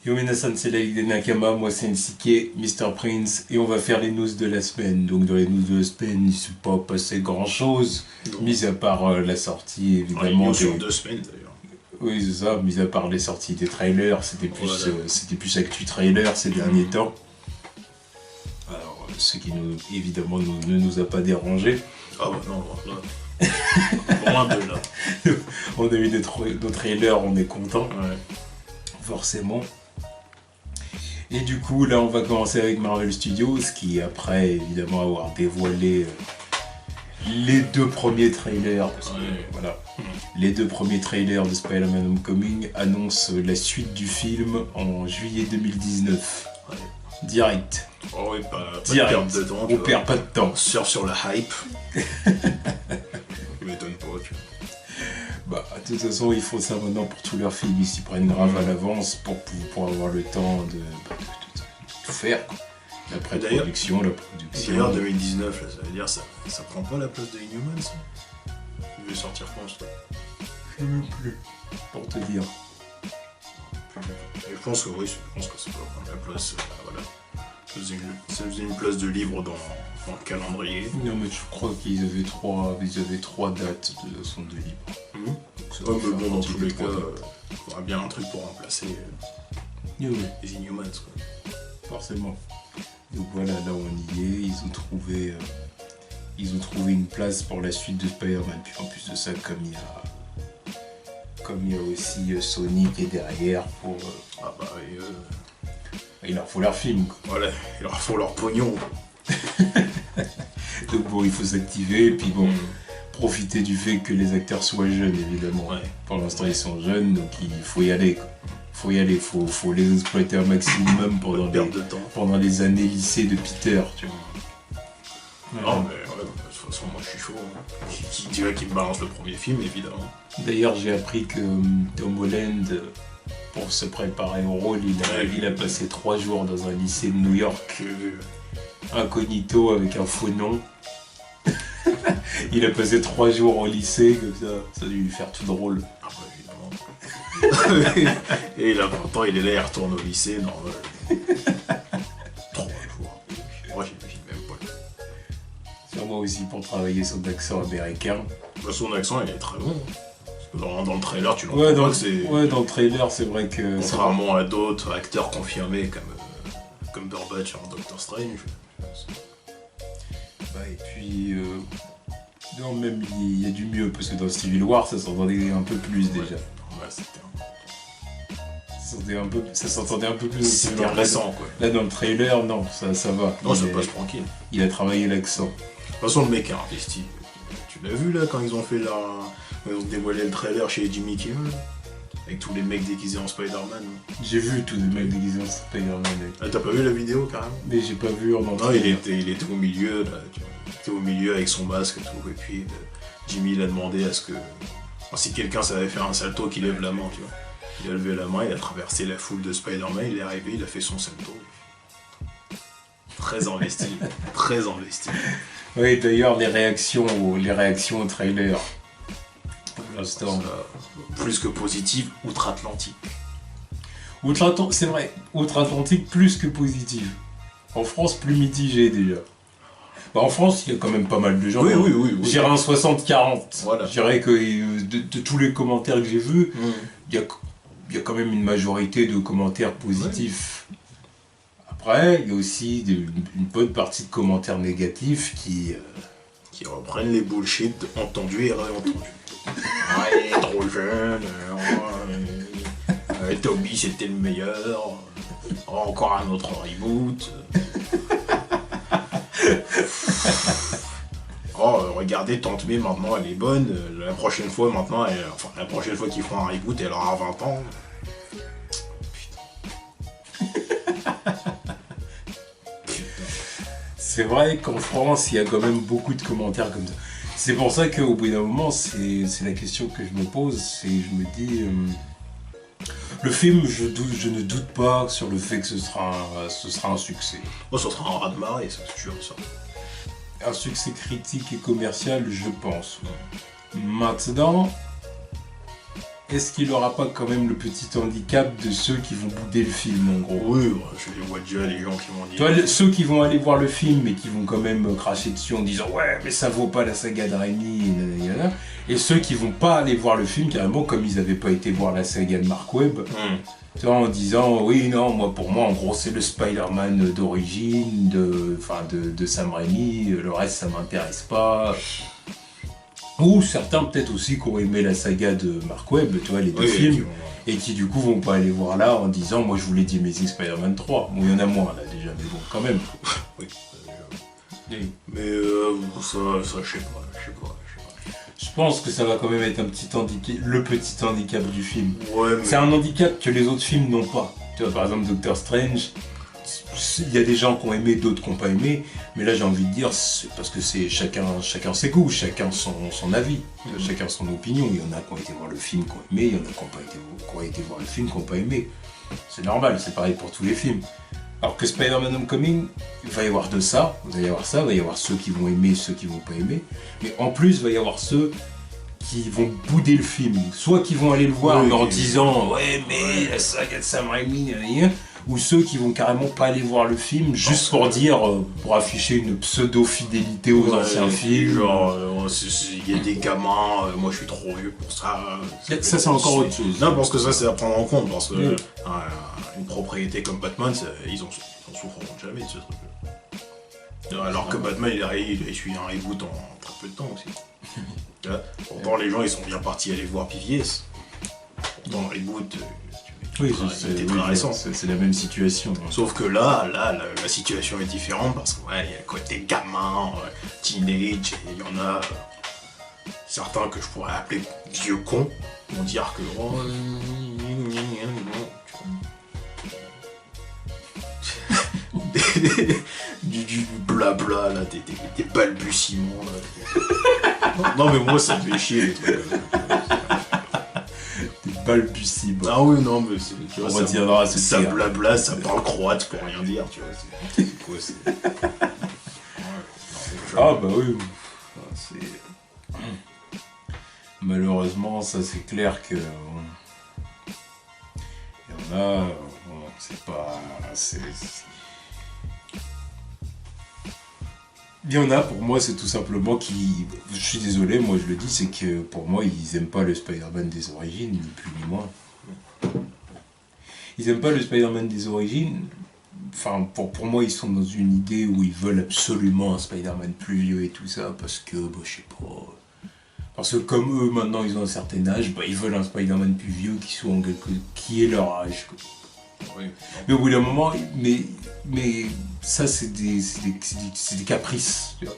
Yo minasan, c'est la Ligue des Nakama, moi c'est Nsike, Mr. Prince, et on va faire les news de la semaine. Donc dans les news de la semaine, il ne s'est pas passé grand chose, mis à part la sortie évidemment. Sur 2 semaines d'ailleurs. Oui c'est ça, mis à part les sorties des trailers, c'était plus, c'était plus actu trailer ces derniers temps. Alors ce qui nous, évidemment ne nous a pas dérangé. Ah bah non, là. Loin de là. On a eu nos trailers, on est content. Ouais. Forcément. Et du coup, là, on va commencer avec Marvel Studios, qui, après, évidemment, avoir dévoilé les 2 premiers trailers, parce que, voilà, les 2 premiers trailers de Spider-Man Homecoming annoncent la suite du film en juillet 2019. Ouais. Direct. Oh oui, pas de perte de temps. On perd pas de temps. On surfe sur la hype. Il m'étonne pas, tu vois. Bah, de toute façon, ils font ça maintenant pour tous leurs films. Ils s'y prennent grave à l'avance pour avoir le temps de tout faire, quoi. La pré-production, la production. D'ailleurs, 2019, là, ça veut dire ça prend pas la place de Inhumans, ça. Il veut sortir quand, ça? Je veux plus. Pour te dire. Et je pense que oui, je pense que ça doit prendre la place. Voilà. Ça faisait une place de libre dans le calendrier. Non, mais je crois qu'ils avaient 3 dates de libre. Ouais, mais bon, dans tous les cas, il y aura bien un truc pour remplacer les Inhumans, quoi. Forcément. Donc voilà, là on y est, ils ont trouvé une place pour la suite de Spider-Man. Puis en plus de ça, comme il y a aussi Sony qui est derrière pour... il leur faut leur film, quoi. Voilà, il leur faut leur pognon. Donc bon, il faut s'activer, et puis bon, profiter du fait que les acteurs soient jeunes, évidemment. Ouais. Pour l'instant, ils sont jeunes, donc il faut y aller, quoi. Faut les exploiter un maximum pendant les années lycée de Peter, tu vois. Non, mais ouais, de toute façon, moi je suis chaud. Hein. Qui me balance le premier film, évidemment. D'ailleurs, j'ai appris que Tom Holland, pour se préparer au rôle, il a passé 3 jours dans un lycée de New York, incognito, avec un faux nom. Il a passé 3 jours au lycée, comme ça a dû lui faire tout drôle. Ah bah évidemment. Et là, pourtant, il est là, il retourne au lycée, normal. 3 jours. Moi, j'imagine même pas. Sûrement aussi pour travailler son accent américain. Bah, son accent, il est très bon. Dans le trailer, tu l'entends pas que c'est... Ouais, dans le trailer, c'est vrai que... Contrairement à d'autres acteurs confirmés, comme Burbage en Doctor Strange. Bah, et puis... Non, même il y a du mieux, parce que dans Civil War, ça s'entendait un peu plus déjà. Ouais, Ça s'entendait un peu plus. C'était récent, quoi. Là, dans le trailer, non, ça va. Non, ça passe tranquille. Il a travaillé l'accent. De toute façon, le mec a investi. Tu l'as vu, là, quand ils ont dévoilé le trailer chez Jimmy Kimmel, avec tous les mecs déguisés en Spider-Man. J'ai vu tous les mecs déguisés en Spider-Man. Ah, t'as pas vu la vidéo, carrément? Mais j'ai pas vu en entier. Non, il était au milieu, là, tu vois. Il était au milieu avec son masque et tout, et puis Jimmy l'a demandé à ce que... si quelqu'un savait faire un salto, qu'il lève la main, tu vois. Il a levé la main, il a traversé la foule de Spider-Man, il est arrivé, il a fait son salto. Très investi, très investi. Oui, d'ailleurs, les réactions au trailer, pour l'instant... Plus que positive, outre-Atlantique. C'est vrai, outre-Atlantique plus que positive. En France, plus mitigé déjà. Bah, en France, il y a quand même pas mal de gens. Oui. Je dirais un 60-40. Voilà. Je dirais que de tous les commentaires que j'ai vus, il y a quand même une majorité de commentaires positifs. Ouais. Après, il y a aussi une bonne partie de commentaires négatifs qui reprennent les bullshit entendus et réentendus. Ouais, il est trop jeune, Toby c'était le meilleur, encore un autre reboot. Regardez, Tante May maintenant elle est bonne, la prochaine fois qu'ils feront un reboot elle aura 20 ans. C'est vrai qu'en France, il y a quand même beaucoup de commentaires comme ça. C'est pour ça qu'au bout d'un moment, c'est la question que je me pose. Je me dis, le film, je ne doute pas sur le fait que ce sera un succès. Oh, ce sera un raz-de-marée, c'est sûr, ça. Un succès critique et commercial, je pense. Maintenant, est-ce qu'il aura pas quand même le petit handicap de ceux qui vont bouder le film, en gros? Oui, je les vois déjà, les gens qui vont dire... Tu vois, ceux qui vont aller voir le film et qui vont quand même cracher dessus en disant « Ouais, mais ça vaut pas la saga de Raimi, et ceux qui vont pas aller voir le film, carrément, comme ils avaient pas été voir la saga de Mark Webb, tu vois, en disant « Oui, non, pour moi, en gros, c'est le Spider-Man d'origine, de Sam Raimi, le reste, ça m'intéresse pas. » Ou certains peut-être aussi qui ont aimé la saga de Mark Webb, tu vois, les deux films, et qui du coup vont pas aller voir là en disant moi je voulais The Amazing Spider-Man 3. Bon, il y en a moins là déjà, mais bon, quand même. Oui. Mais ça, je sais pas. Je pense que ça va quand même être un petit handicap, le petit handicap du film. Ouais, mais... C'est un handicap que les autres films n'ont pas. Tu vois, par exemple Doctor Strange, il y a des gens qui ont aimé, d'autres qui n'ont pas aimé, mais là j'ai envie de dire, c'est parce que c'est chacun ses goûts, chacun son avis, chacun son opinion. Il y en a qui ont été voir le film, qui ont aimé, il y en a qui ont été voir le film, qui n'ont pas aimé. C'est normal, c'est pareil pour tous les films. Alors que Spider-Man Homecoming, il va y avoir de ça, il va y avoir ceux qui vont aimer, ceux qui vont pas aimer, mais en plus il va y avoir ceux qui vont bouder le film, soit qui vont aller le voir en disant ouais mais la saga de Sam Raimi, ou ceux qui vont carrément pas aller voir le film juste pour dire, pour afficher une pseudo-fidélité aux anciens films. Genre, il y a des gamins, moi je suis trop vieux pour ça. Ça c'est encore autre chose. Non, parce que ça c'est à prendre en compte, parce que une propriété comme Batman, ils en souffriront jamais de ce truc-là. Alors que Batman il a essuyé un reboot en très peu de temps aussi. Pourtant les gens ils sont bien partis aller voir PVS. Dans le reboot... Oui, c'est très récent. C'est la même situation. Sauf que là, la situation est différente parce que il y a le côté gamin, teenage, et il y en a certains que je pourrais appeler vieux cons, vont dire que du blabla là, des balbutiements là. Non mais moi ça me fait chier les trucs. Balbutiement. Ah oui, non, mais tu vois, on va dire, ça blabla, ça parle croate pour rien dire, tu vois. C'est quoi, c'est... Ah bah oui. Malheureusement, ça c'est clair que... Il y en a... Bon, c'est pas... Il y en a, pour moi, c'est tout simplement qui... Je suis désolé, moi je le dis, c'est que pour moi, ils aiment pas le Spider-Man des origines, ni plus ni moins. Ils aiment pas le Spider-Man des origines. Enfin, pour moi, ils sont dans une idée où ils veulent absolument un Spider-Man plus vieux et tout ça, parce que, bah, je sais pas... Parce que comme eux, maintenant, ils ont un certain âge, bah, ils veulent un Spider-Man plus vieux qui est leur âge, quoi. Oui. Mais au bout d'un moment, mais ça c'est des caprices, tu vois.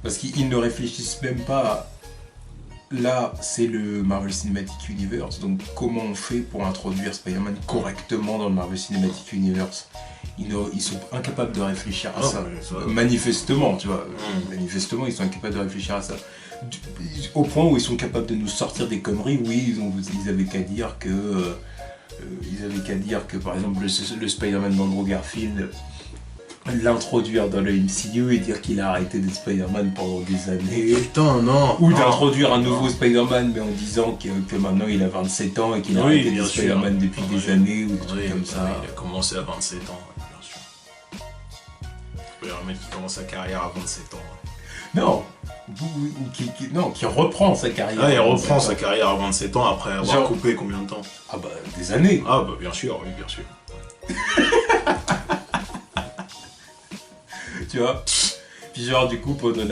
Parce qu'ils ne réfléchissent même pas. Là, c'est le Marvel Cinematic Universe, donc comment on fait pour introduire Spider-Man correctement dans le Marvel Cinematic Universe? Ils sont incapables de réfléchir à ça. Manifestement, tu vois. Manifestement, ils sont incapables de réfléchir à ça. Au point où ils sont capables de nous sortir des conneries, oui, ils avaient qu'à dire que... par exemple, le Spider-Man d'Andrew Garfield, l'introduire dans le MCU et dire qu'il a arrêté d'être Spider-Man pendant des années. Putain, non. Ou d'introduire un nouveau Spider-Man, mais en disant que maintenant il a 27 ans et qu'il a arrêté d'être Spider-Man depuis des années, ou des trucs comme ça. Il a commencé à 27 ans, bien sûr. Spider-Man qui commence sa carrière à 27 ans. Non, qui reprend sa carrière. Ah, il reprend sa carrière à 27 ans après avoir coupé combien de temps? Ah bah, des années. Ah bah, bien sûr, oui, bien sûr. Tu vois. Puis genre, du coup, pendant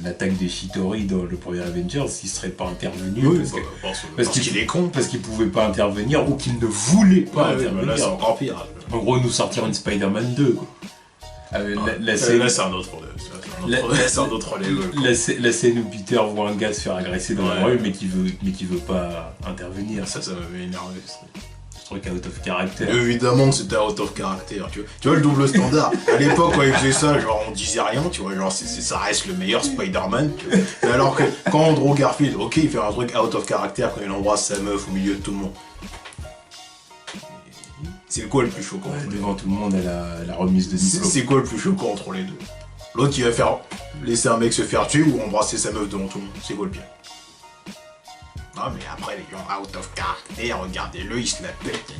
l'attaque de Shitori dans le premier Avengers, il serait pas intervenu. Oui, parce qu'il est con. Parce qu'il pouvait pas intervenir, ou qu'il ne voulait pas intervenir. Là, c'est encore pire. En gros, nous sortir une Spider-Man 2, quoi. Là, c'est un autre level. La scène où Peter voit un gars se faire agresser dans la rue, mais qui veut pas intervenir. Ça m'avait énervé. Ce truc out of character. Évidemment que c'était out of character. Tu vois le double standard. À l'époque, quand il faisait ça, genre on disait rien, tu vois, genre ça reste le meilleur Spider-Man. Mais alors que quand Andrew Garfield, ok, il fait un truc out of character quand il embrasse sa meuf au milieu de tout le monde. C'est quoi le plus choquant? Devant tout le monde à la remise de diplôme. C'est quoi le plus choquant entre les deux? L'autre qui va laisser un mec se faire tuer ou embrasser sa meuf devant tout le monde? C'est quoi le pire? Non, mais après, les gens out of character, regardez-le, il se la pète.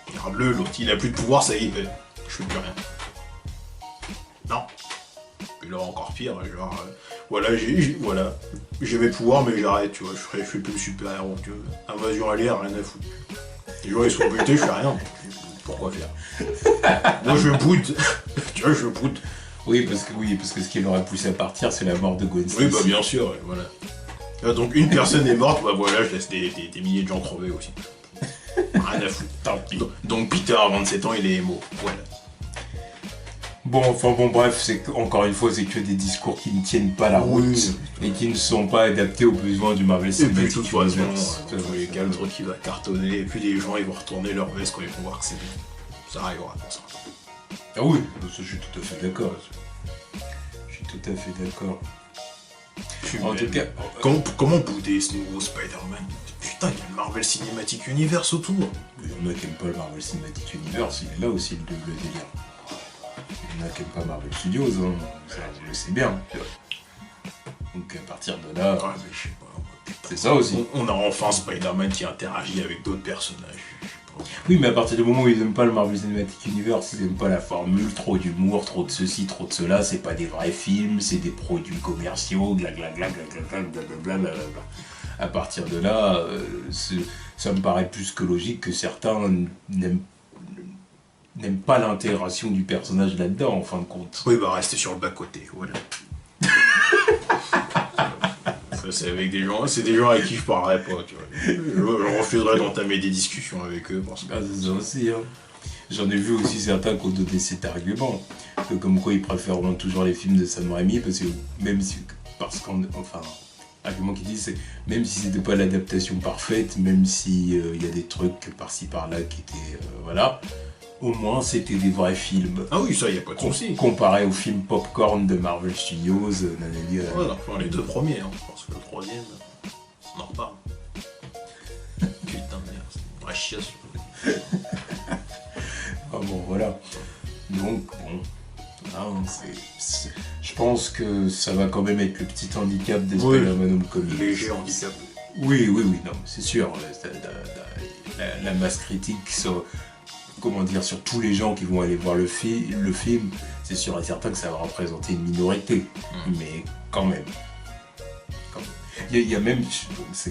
Regarde-le, l'autre, il a plus de pouvoir, ça y est, je fais plus rien. Non. Et là, encore pire, genre, voilà, j'ai mes pouvoirs, mais j'arrête, tu vois, je fais plus le super-héros, tu vois. Invasion à l'air, rien à foutre. Les gens, ils sont butés, je fais rien. Pourquoi faire? Moi, je boude. Tu vois, je boude. Oui, parce que ce qui l'aurait poussé à partir, c'est la mort de Gwen Stacy. Oui, bah bien sûr, ouais, voilà. Donc une personne est morte, bah voilà, je laisse des milliers de gens crever aussi. Rien à foutre. Tant pis. Donc Peter, à 27 ans, il est émo. Voilà. Bon, bref, encore une fois, c'est que des discours qui ne tiennent pas la route et qui ne sont pas adaptés aux besoins du Marvel Cinematic Universe. Et puis, de toute Universe. façon, le truc qui va cartonner, et puis les gens, ils vont retourner leur veste quand ils vont voir que c'est bien. Ça arrivera pour ça. Ah oui, ça, je suis tout à fait d'accord. Je suis tout à fait d'accord. En tout cas, comment bouder ce nouveau Spider-Man? Putain, il y a le Marvel Cinematic Universe autour. il y en a qui n'aiment pas le Marvel Cinematic Universe, il est là aussi le double délire. Il y en a qui n'aiment pas Marvel Studios, hein. Ça, je le sais bien. Donc à partir de là, Ouais, mais je sais pas. c'est ça aussi. On a enfin Spider-Man qui interagit avec d'autres personnages. Oui, mais à partir du moment où ils n'aiment pas le Marvel Cinematic Universe, ils n'aiment pas la formule, trop d'humour, trop de ceci, trop de cela, c'est pas des vrais films, c'est des produits commerciaux, blablabla. À partir de là, ça me paraît plus que logique que certains n'aiment pas l'intégration du personnage là-dedans, en fin de compte. Oui, bah rester sur le bas-côté, voilà. C'est avec des gens, c'est des gens avec qui je parlerai pas, tu vois. Je refuserais d'entamer des discussions avec eux parce que... Ah, c'est ça aussi, hein. J'en ai vu aussi certains qui ont donné cet argument, que comme quoi ils préfèrent toujours les films de Sam Raimi, argument qu'ils disent, c'est même si c'était pas l'adaptation parfaite, même si y a des trucs par-ci par-là qui étaient, voilà, au moins c'était des vrais films. Ah oui, ça y a pas de souci. Comparé aux films popcorn de Marvel Studios, Voilà, enfin les deux premiers, hein. Je pense que le troisième, on en reparle. Putain de merde, c'est une vraie chiasse. Ah bon, voilà. Donc, bon. Je pense que ça va quand même être le petit handicap des Spider-Man Homecoming. Léger handicap. Oui, non, c'est sûr. La masse critique sur tous les gens qui vont aller voir le film, c'est sûr et certain que ça va représenter une minorité. Mais quand même. Il y a même, c'est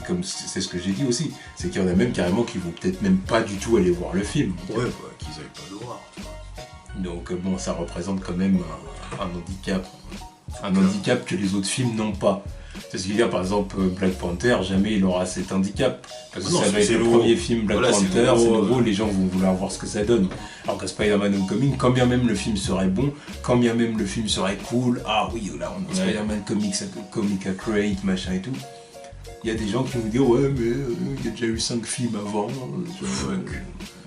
ce que j'ai dit aussi, c'est qu'il y en a même carrément qui vont peut-être même pas du tout aller voir le film. Ouais, bah, qu'ils aillent pas le voir. Donc bon, ça représente quand même un handicap. Un handicap que les autres films n'ont pas. C'est ce qu'il y a par exemple Black Panther, jamais il aura cet handicap. Parce que ça va être le premier film Black Panther, c'est nouveau, les gens vont vouloir voir ce que ça donne. Alors que Spider-Man Homecoming, quand bien même le film serait bon, quand bien même le film serait cool, ah oui, là on a Spider-Man Comic Accurate, machin et tout. Il y a des gens qui vont dire ouais mais il y a déjà eu 5 films avant. Fuck.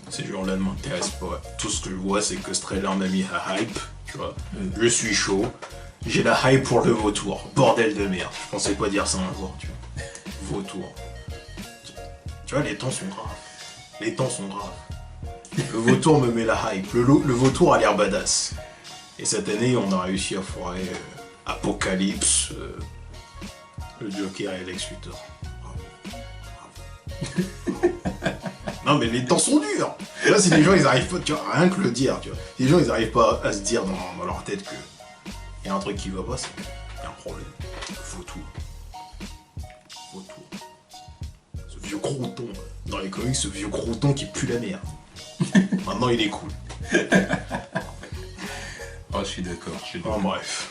Ces gens-là ne m'intéressent pas. Tout ce que je vois c'est que ce trailer m'a mis à hype, tu vois. Je suis chaud. J'ai la hype pour le vautour. Bordel de merde. Je pensais pas dire ça un jour, tu vois. Vautour. Tu vois, les temps sont graves. Les temps sont graves. Le vautour me met la hype. Le vautour a l'air badass. Et cette année, on a réussi à foirer Apocalypse, le Joker et Lex Luthor. Non mais les temps sont durs. Et là, si les gens ils arrivent pas, tu vois, rien que le dire, tu vois. Si les gens ils arrivent pas à se dire dans leur tête que il y a un truc qui va pas, c'est qu'il y a un problème. Vautour. Ce vieux crouton. Dans les comics, ce vieux crouton qui pue la merde. Maintenant, il est cool. Oh, je suis d'accord. En bref.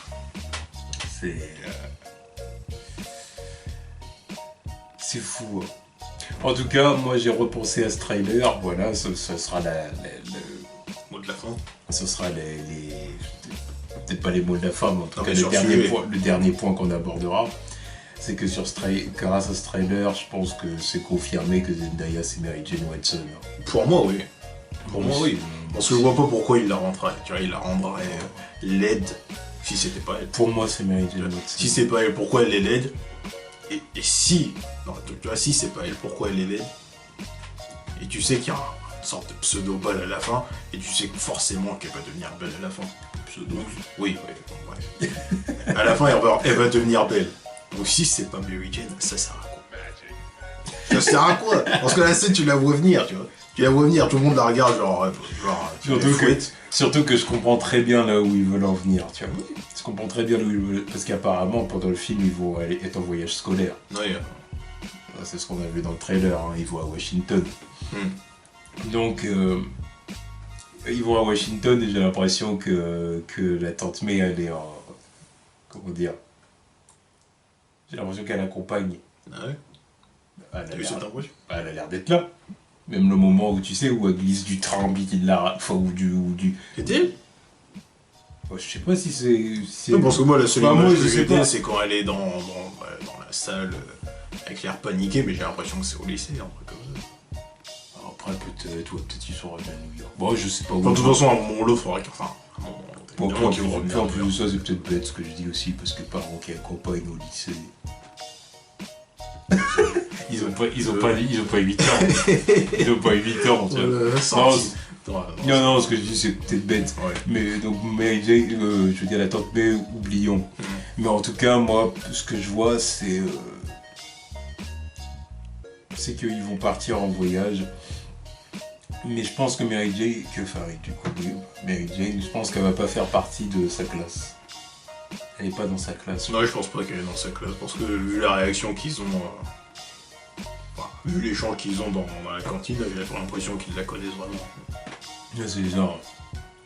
C'est fou. Hein. En tout cas, moi j'ai repensé à ce trailer. Voilà, ce sera le mot de la fin. Ce sera peut-être pas les mots de la fin, mais en tout cas le dernier point qu'on abordera, c'est que grâce à ce trailer, je pense que c'est confirmé que Zendaya c'est Mary Jane Watson. Pour moi, oui. Oui. Parce que je vois pas pourquoi il la rendrait. Tu vois, il la rendrait laide si c'était pas elle. Pour moi, c'est Mary Jane Watson. Si c'est pas elle, pourquoi elle est laide? Et si, non, tu vois, si c'est pas elle, pourquoi elle est laide? Et tu sais qu'il y a une sorte de pseudo-balle à la fin, et tu sais forcément qu'elle va devenir belle à la fin. Pseudo. Oui, bref. À la fin, elle va devenir belle. Donc si c'est pas Mary Jane, ça sert à quoi? Ça sert à quoi? Parce que la scène, tu la vois venir, tu vois. Tu la vois venir, tout le monde la regarde, genre tu Surtout les que, fouettes. surtout que je comprends très bien là où ils veulent en venir, tu vois. Je comprends très bien là où ils veulent... Parce qu'apparemment, pendant le film, ils vont aller être en voyage scolaire. Ouais, C'est ce qu'on a vu dans le trailer, hein. Ils vont à Washington. Donc, ils vont à Washington et j'ai l'impression que la tante May, elle est en... Comment dire? J'ai l'impression qu'elle accompagne. ah ouais. Elle T'as a eu l'air- cette impression? elle a l'air d'être là. Même le moment où tu sais, où elle glisse du train, qui la... Enfin, ou du... C'était? Je sais pas si c'est... Ouais, parce que moi, la seule Enfin, moi, image je que sais j'ai pas. c'est quand elle est dans la salle avec l'air paniqué, mais j'ai l'impression que c'est au lycée, un truc comme ça. Après, peut-être, ouais, peut-être ils sont revenus à New York. Bon, je sais pas où. Enfin, de toute façon, à un moment ou l'autre, faudrait qu'il. Enfin, à un moment, Bon, évidemment en qu'ils vont revenir. plus de ça, c'est peut-être bête ce que je dis aussi, parce que parents qui accompagnent au lycée. Ils ont pas 8 ans. Ils ont pas 8 ans, tu vois. Non, ce que je dis, c'est peut-être bête. Ouais. Mais donc, Mary Jane, je veux dire, la tante May, oublions. Mais en tout cas, moi, ce que je vois, c'est qu'ils vont partir en voyage. Mais je pense que Mary Jane, Mary Jane, je pense qu'elle va pas faire partie de sa classe. Elle est pas dans sa classe. Non, je pense pas qu'elle est dans sa classe, parce que vu la réaction qu'ils ont. Enfin, vu l'échange qu'ils ont dans la cantine, j'ai l'impression qu'ils la connaissent vraiment. Là, c'est genre.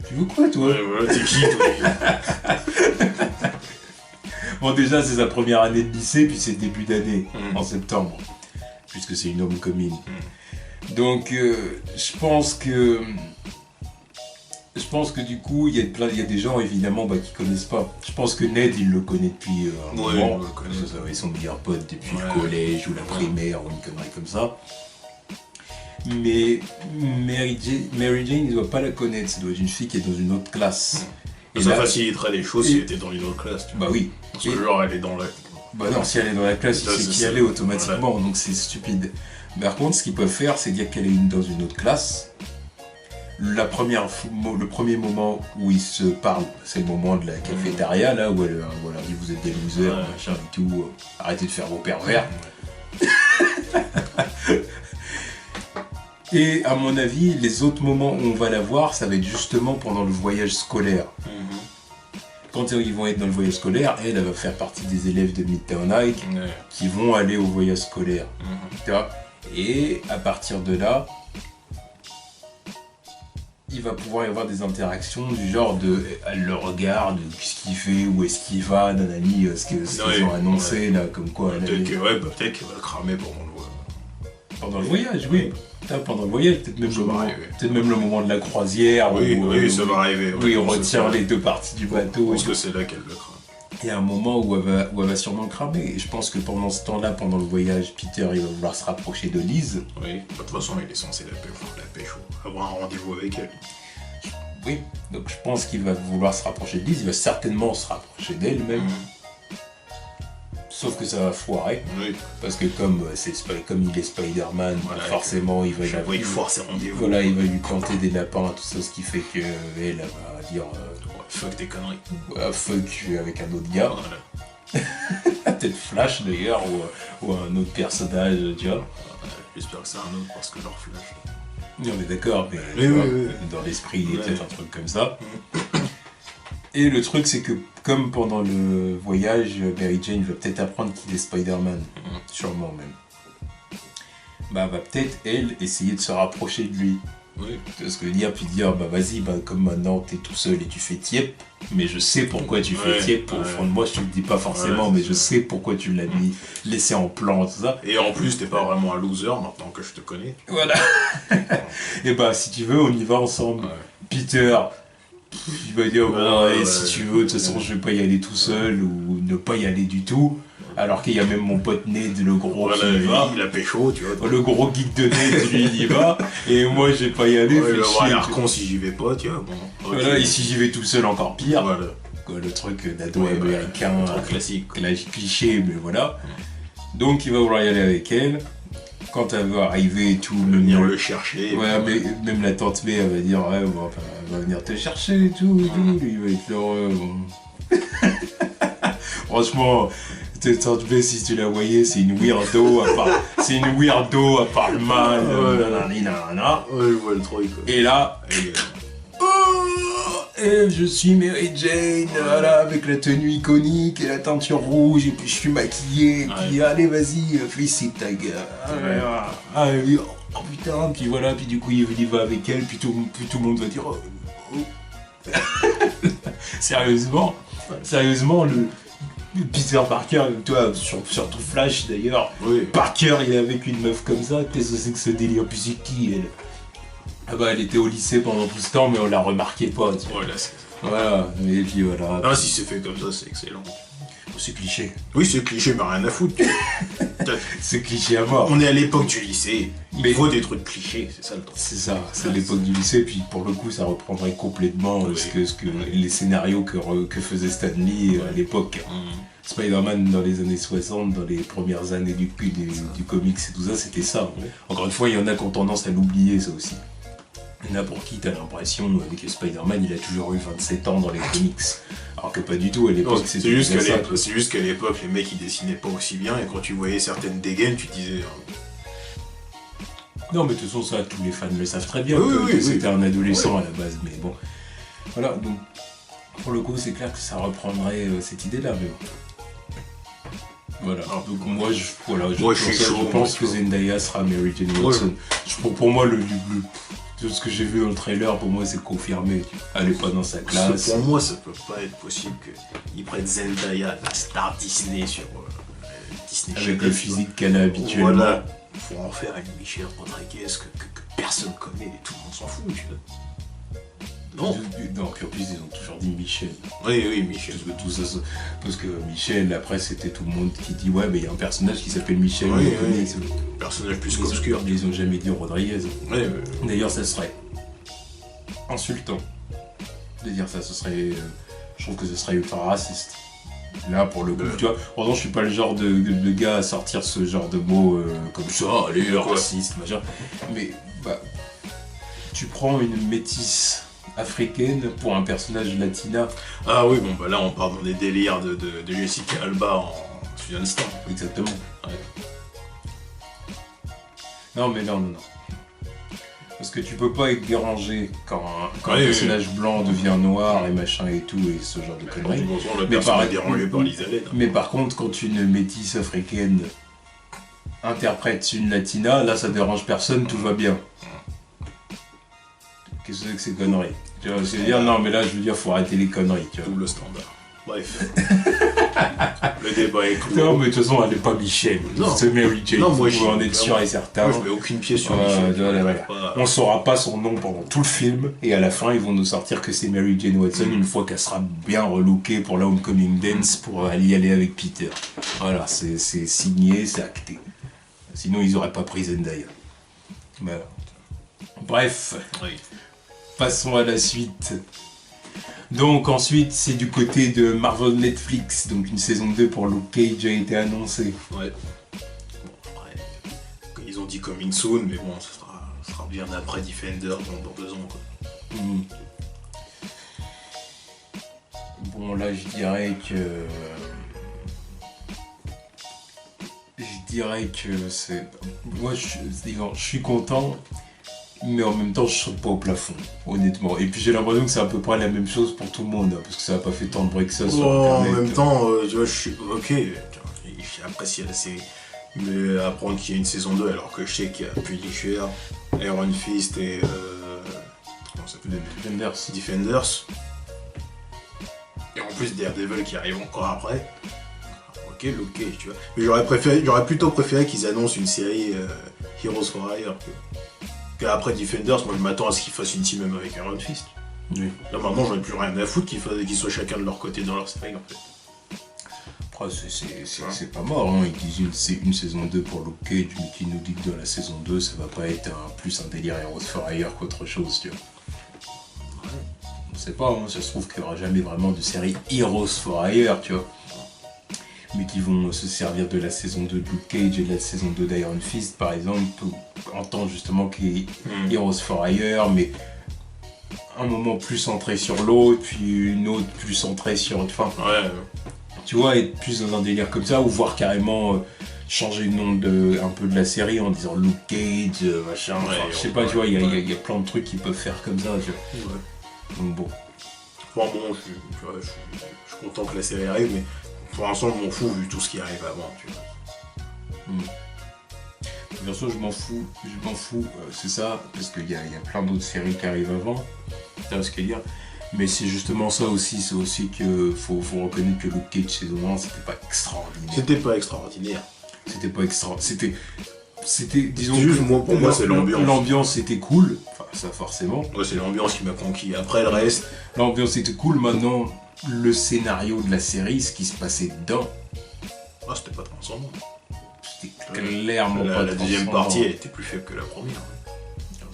Tu veux quoi, toi? Ouais, voilà, t'es qui, toi? Bon, déjà, c'est sa première année de lycée, puis c'est début d'année, en septembre, puisque c'est une homme commune. Donc, je pense que du coup, il y a des gens, évidemment, qui connaissent pas. Je pense que Ned, il le connaît depuis un moment. il le connaît. Ils sont meilleurs potes depuis le collège ou la primaire ou une connerie comme ça. Mais Mary Jane, il doit pas la connaître. Ça doit être une fille qui est dans une autre classe. Et ça faciliterait les choses si elle était dans une autre classe, tu vois. Bah oui. Parce que genre, elle est dans la. Bah non, si elle est dans la classe, il Ça, sait c'est qui ça. elle est automatiquement, donc c'est stupide. Par contre, ce qu'ils peuvent faire, c'est dire qu'elle est dans une autre classe. Le premier moment où ils se parlent, c'est le moment de la cafétéria, là, où elle leur dit vous êtes des losers, machin et tout, arrêtez de faire vos pervers. Et à mon avis, les autres moments où on va la voir, ça va être justement pendant le voyage scolaire. Quand ils vont être dans le voyage scolaire, elle va faire partie des élèves de Midtown High qui vont aller au voyage scolaire. Tu vois. Et à partir de là, il va pouvoir y avoir des interactions du genre de elle le regarde, qu'est-ce qu'il fait, où est-ce qu'il va, nanani, ce qu'ils ont annoncé là, comme quoi. Peut-être qu'elle va le cramer pendant le voyage, oui. Pendant le voyage, peut-être même, Ça le moment de la croisière. Oui, ça va arriver. Oui, on retire les deux parties du bateau. Je pense que c'est là qu'elle le crame. Il y a un moment où elle va sûrement le cramer. Et je pense que pendant ce temps-là, pendant le voyage, Peter il va vouloir se rapprocher de Liz. Oui, de toute façon, il est censé la pécho, avoir un rendez-vous avec elle. Oui, donc je pense qu'il va vouloir se rapprocher de Liz. Il va certainement se rapprocher d'elle même. Sauf que ça va foirer. Oui. Parce que comme il est Spider-Man, Voilà, il va il foire ses rendez-vous. Voilà, il va lui planter des lapins, tout ça, ce qui fait que elle va dire fuck tes conneries. Fuck, je suis avec un autre gars. Voilà. Peut-être Flash d'ailleurs, ou un autre personnage, tu vois. J'espère que c'est un autre parce que leur Flash. Non mais d'accord, mais Oui. dans l'esprit il y a peut-être un truc comme ça. Et le truc c'est que comme pendant le voyage, Mary Jane va peut-être apprendre qu'il est Spider-Man, sûrement même. Va peut-être elle essayer de se rapprocher de lui. Oui. Parce que dire, puis dire, vas-y, comme maintenant t'es tout seul et tu fais tiep, mais je sais pourquoi tu fais tiep, au fond de moi je te le dis pas forcément, mais je sais pourquoi tu l'as laissé en plan, tout ça. Et en plus t'es pas vraiment un loser maintenant que je te connais. Voilà. Et si tu veux, on y va ensemble. Peter, il va dire, si tu veux, de toute façon je vais pas y aller tout seul, ou ne pas y aller du tout. Alors qu'il y a même mon pote Ned, le gros qui y va. Il a pécho, tu vois. Le gros geek de Ned, lui, il y va. Et moi, je vais pas y aller. Il va avoir l'air con si j'y vais pas, tu vois. Bon, voilà, et si j'y vais tout seul, encore pire. Voilà. Le truc d'ado américain. Le truc classique. Cliché, mais voilà. Donc, il va vouloir y aller avec elle. Quand elle va arriver et tout. Venir le chercher. Ouais, mais même la tante May, elle va dire, elle va venir te chercher et tout. Lui, il va être heureux. Bon. Franchement. Tante B, si tu la voyais, c'est une weirdo, elle parle mal, nanana. Ouais, je vois le truc. Quoi. Et là, et je suis Mary Jane, voilà, avec la tenue iconique et la teinture rouge, et puis je suis maquillée, et puis allez, vas-y, félicite ta gueule. Oh putain, puis voilà, puis du coup il va avec elle, puis tout le monde va dire Sérieusement, le Peter Parker, toi, surtout Flash d'ailleurs, Parker il est avec une meuf comme ça, qu'est-ce que c'est que ce délire? Puis c'est qui elle? Ah bah elle était au lycée pendant tout ce temps mais on la remarquait pas. Tu vois. Voilà, et puis voilà. Ah si c'est fait comme ça, c'est excellent. C'est cliché. Oui c'est cliché mais rien à foutre. C'est cliché à mort. On est à l'époque du lycée, il faut des trucs clichés, c'est ça le truc. C'est ça, c'est l'époque du lycée, puis pour le coup ça reprendrait complètement ce que les scénarios que faisait Stan Lee à l'époque. Spider-Man dans les années 60, dans les premières années du comics et tout ça, c'était ça. Encore une fois, il y en a qui ont tendance à l'oublier ça aussi. Il y en a pour qui t'as l'impression que Spider-Man il a toujours eu 27 ans dans les comics. Alors que pas du tout, à l'époque c'est juste qu'à l'époque les mecs ils dessinaient pas aussi bien et quand tu voyais certaines dégaines tu te disais... Non mais de toute façon ça tous les fans le savent très bien que c'était un adolescent à la base, mais bon. Voilà, donc pour le coup c'est clair que ça reprendrait cette idée-là, mais bon. Voilà, donc moi je pense que Zendaya sera Mary Jane Watson. Pour moi tout ce que j'ai vu dans le trailer, pour moi c'est confirmé. Elle est pas dans sa classe. Pour moi ça peut pas être possible qu'ils prennent Zendaya, la star Disney sur Disney. Avec le physique qu'elle a habituellement. Voilà. Faut en faire une Michelle Rodriguez que personne connaît et tout le monde s'en fout, tu vois. Non. Donc en plus ils ont toujours dit Michel. Oui, Michel. Parce que Michel, après c'était tout le monde qui dit ouais mais il y a un personnage qui s'appelle Michel. Personnage plus obscur. Ils ont jamais dit Rodriguez. D'ailleurs ça serait insultant de dire ça, je trouve que ce serait ultra raciste. Là pour le coup, tu vois, pourtant je suis pas le genre de gars à sortir ce genre de mots comme ça, allez, raciste, machin. Mais tu prends une métisse africaine pour un personnage latina. Ah oui, bon bah là on part dans des délires de Jessica Alba en un instant. Exactement. Non. Parce que tu peux pas être dérangé quand un personnage blanc devient noir et machin et tout et ce genre de conneries. Mais par contre, quand une métisse africaine interprète une latina, là ça dérange personne, tout va bien. Qu'est-ce que c'est que ces conneries? Tu vois, c'est dire non mais là je veux dire faut arrêter les conneries. Tu vois. Double standard. Bref. Le débat est clos. Non mais de toute façon elle n'est pas Michel. C'est Mary Jane. Non, moi on est sûr et certain. Moi je mets aucune pièce sur Michel. On saura pas son nom pendant tout le film et à la fin ils vont nous sortir que c'est Mary Jane Watson une fois qu'elle sera bien relookée pour la Homecoming Dance pour y aller avec Peter. Voilà, c'est signé, c'est acté. Sinon ils auraient pas pris Zendaya. Voilà. Bref. Passons à la suite. Donc ensuite c'est du côté de Marvel Netflix, donc une saison 2 pour Luke Cage a été annoncée. Ouais. Bon après, ils ont dit coming soon, mais bon ça sera bien après Defender dans 2 ans quoi. Bon là je dirais que c'est... Moi je suis content. Mais en même temps, je saute pas au plafond, honnêtement. Et puis j'ai l'impression que c'est à peu près la même chose pour tout le monde, hein, parce que ça n'a pas fait tant de bruit que ça sur Internet. En même temps, tu vois, je suis ok, j'ai apprécié la série. Mais apprendre qu'il y a une saison 2, alors que je sais qu'il y a Punisher, Iron Fist et... comment ça s'appelle ? Defenders. Et en plus Daredevil qui arrive encore après. Ok, tu vois. Mais j'aurais plutôt préféré qu'ils annoncent une série Heroes for Hire. Après Defenders, moi je m'attends à ce qu'ils fassent une team même avec Iron Fist. Oui. Là maintenant j'en ai plus rien à foutre qu'ils soient chacun de leur côté dans leur série en fait. Après c'est pas mort, hein. Ils disent c'est une saison 2 pour Luke Cage, mais qui nous dit que dans la saison 2 ça va pas être plus un délire Heroes for Hire qu'autre chose, tu vois. On sait pas, hein. Ça se trouve qu'il n'y aura jamais vraiment de série Heroes for Hire, tu vois. Mais qui vont se servir de la saison 2 de Luke Cage et de la saison 2 d'Iron Fist par exemple, en tant justement qu'il y ait Heroes for Hire, mais un moment plus centré sur l'autre, puis une autre plus centrée sur... Enfin, Tu vois, être plus dans un délire comme ça, ou voir carrément changer le nom un peu de la série en disant Luke Cage, machin. Ouais, Enfin, je sais pas, tu vois, il y a plein de trucs qu'ils peuvent faire comme ça, tu vois. Ouais. Donc bon. Enfin bon, je suis content que la série arrive, mais pour l'instant, je m'en fous vu tout ce qui arrive avant, tu vois. Bien sûr, je m'en fous, c'est ça, parce qu'il y a plein d'autres séries qui arrivent avant, tu vois ce que je veux dire. Mais c'est justement ça aussi, c'est aussi que faut reconnaître que Luke Cage saison 1, c'était pas extraordinaire. C'était pas extraordinaire. C'était pas extraordinaire, c'était disons Juste, que pour moi, c'est l'ambiance. L'ambiance était cool, enfin ça forcément. Ouais, c'est l'ambiance qui m'a conquis. Après le reste... L'ambiance était cool, maintenant, le scénario de la série, ce qui se passait dedans, Ah, c'était pas transcendant. c'était clairement pas La deuxième transcendant. partie, elle était plus faible que la première.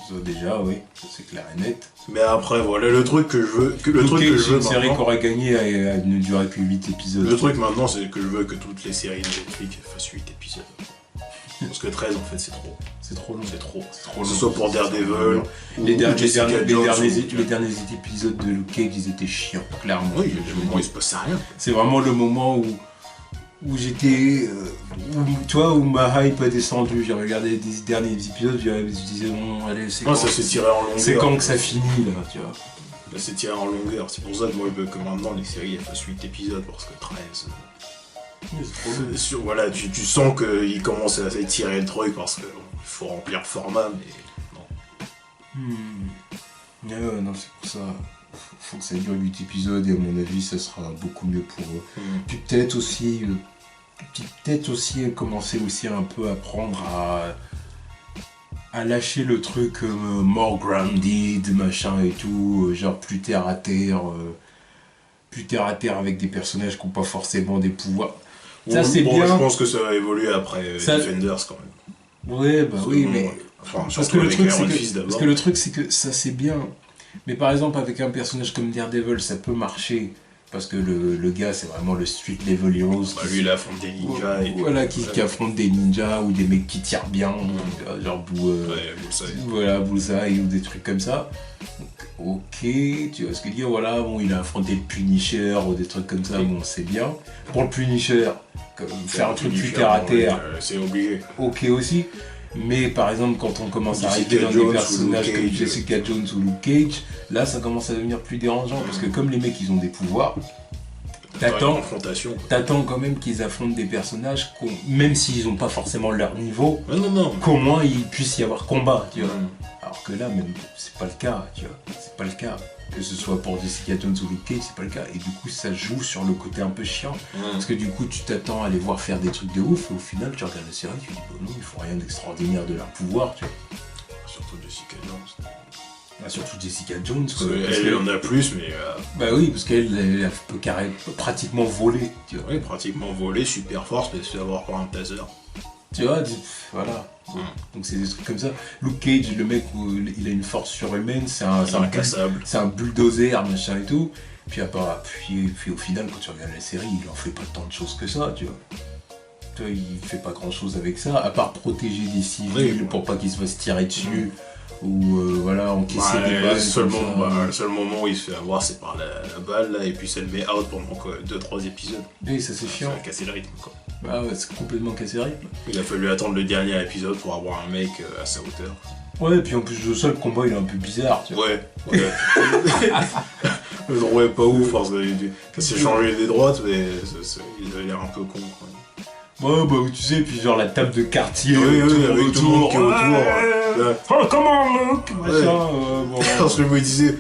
Ça, déjà, oui, ça, c'est clair et net. Mais après, voilà, le truc que je veux... C'est une série qui aurait gagné à ne durer que 8 épisodes. Le truc maintenant, c'est que je veux que toutes les séries de Netflix fassent 8 épisodes. Parce que 13, en fait, c'est trop. C'est trop long. C'est trop. trop Que ce long. soit pour Daredevil, Les Jessica Jones, derniers épisodes de Luke Cage, ils étaient chiants, clairement. Oui, le moment, il se passait rien. C'est vraiment le moment où j'étais... tu vois, où ma hype a descendu. J'ai regardé les derniers épisodes, je disais, bon, allez, c'est Ça s'est tiré en longueur. c'est quand que ça finit, là, tu vois. Là, c'est tiré en longueur. C'est pour ça que moi, je veux que maintenant, les séries, elles fassent 8 épisodes, parce que 13... Voilà, tu sens qu'il commence à étirer le truc, parce qu'il faut remplir le format, mais non. Ouais, non, c'est pour ça. Faut que ça dure 8 épisodes, et à mon avis, ça sera beaucoup mieux pour eux. Puis peut-être aussi commencer aussi un peu à apprendre à lâcher le truc more grounded, machin et tout, genre plus terre à terre avec des personnages qui n'ont pas forcément des pouvoirs. Ça, c'est bien. Je pense que ça va évoluer après Defenders quand même. Ouais, bah oui, mais... Enfin, Parce que, parce le truc, c'est que ça, c'est bien. Mais par exemple, avec un personnage comme Daredevil, ça peut marcher. Parce que le gars, c'est vraiment le street level heroes. Bah, lui, il affronte des ninjas. Voilà, qui affronte des ninjas ou des mecs qui tirent bien. Genre, Bullseye ou des trucs comme ça. Donc, ok, tu vois ce que je veux dire. Voilà, bon, il a affronté le Punisher ou des trucs comme ça. Bon, c'est bien. Pour le Punisher, faire un truc plus terre à terre. C'est obligé. Ok aussi. Mais par exemple, quand on commence à arriver dans des personnages comme Jessica Jones ou Luke Cage, là ça commence à devenir plus dérangeant parce que comme les mecs ils ont des pouvoirs, t'attends quand même qu'ils affrontent des personnages, même s'ils n'ont pas forcément leur niveau, qu'au moins il puisse y avoir combat, tu vois. Alors que là, même, c'est pas le cas, tu vois. C'est pas le cas. Que ce soit pour Jessica Jones ou Luke Cage, c'est pas le cas. Et du coup, ça joue sur le côté un peu chiant. Parce que du coup, tu t'attends à les voir faire des trucs de ouf, et au final, tu regardes la série, tu dis, bon, non, ils font rien d'extraordinaire de leur pouvoir, tu vois. Surtout Jessica Jones. Surtout Jessica Jones, quoi. Elle en a plus, mais... Bah oui, parce qu'elle peut pratiquement voler, tu vois. Oui, pratiquement voler, super force, mais se fait avoir par un taser. Tu vois, voilà. Donc c'est des trucs comme ça. Luke Cage, le mec, il a une force surhumaine, c'est un bulldozer, machin et tout. Puis au final, quand tu regardes la série, il en fait pas tant de choses que ça, tu vois. Tu vois, il fait pas grand chose avec ça, à part protéger des civils pour pas qu'ils se fassent tirer dessus. Ou voilà, encaisser des balles. Le seul moment où il se fait avoir, c'est par la balle, là, et puis ça le met out pendant 2-3 épisodes. Oui, ça c'est chiant. Ça a cassé le rythme, quoi. Bah ouais, c'est complètement cassé le rythme. Il a fallu attendre le dernier épisode pour avoir un mec à sa hauteur. Ouais, et puis en plus le seul combat il est un peu bizarre, tu vois. Ouais. Je le trouvais pas ouf parce que c'est changé des droites, mais il avait l'air un peu con, quoi. Ouais, bah tu sais, puis genre la table de quartier, avec tout le monde qui est autour. Oh, comment Luke machin, Parce que je me disais,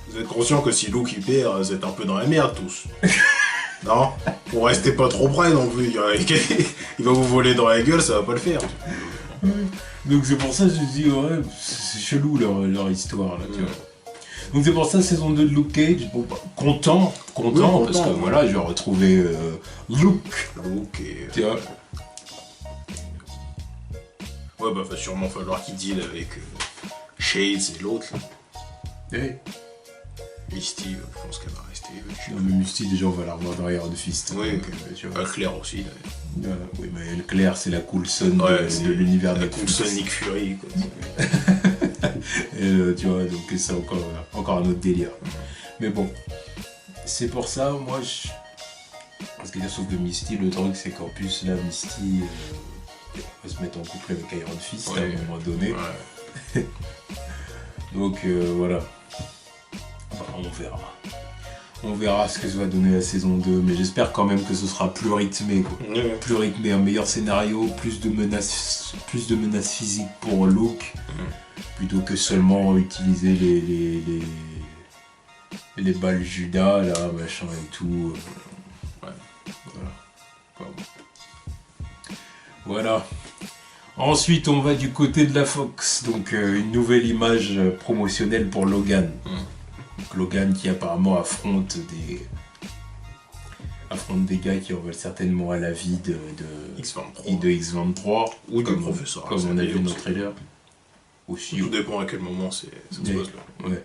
vous êtes conscient que si Luke il perd, vous êtes un peu dans la merde tous. Non, vous restez pas trop près non plus. Il va vous voler dans la gueule, ça va pas le faire. Donc c'est pour ça que je dis, ouais, c'est chelou leur histoire là, tu vois. Donc c'est pour ça, saison 2 de Luke Cage, bon, bah, content, parce que voilà, j'ai retrouvé Luke, tu vois. Ouais, bah va sûrement falloir qu'il deal avec Shades et l'autre. Ouais. Misty, je pense qu'elle va rester. Non, mais Misty, déjà, on va la revoir dans Iron Fist. Oui, donc, tu vois. Claire aussi. Oui, mais Claire, c'est la Coulson de l'univers de Netflix. La Coulson Nick Fury, quoi. Et, tu vois, donc c'est encore un autre délire. Mais bon, c'est pour ça, moi, Parce que sauf que Misty, le truc c'est qu'en plus là, Misty va se mettre en couple avec Iron Fist à un moment donné. Ouais. Donc voilà. Enfin, on verra. On verra ce que ça va donner la saison 2, mais j'espère quand même que ce sera plus rythmé, quoi. Plus rythmé, un meilleur scénario, plus de menaces physiques pour Luke, plutôt que seulement utiliser les balles Judas, là, machin et tout. Voilà. Voilà. Ensuite, on va du côté de la Fox, donc une nouvelle image promotionnelle pour Logan. Donc, Logan qui apparemment affronte des gars qui en veulent certainement à la vie de X-23 ou du professeur. Comme on a vu dans le trailer. Aussi, tout dépend à quel moment ça se passe là. Ouais.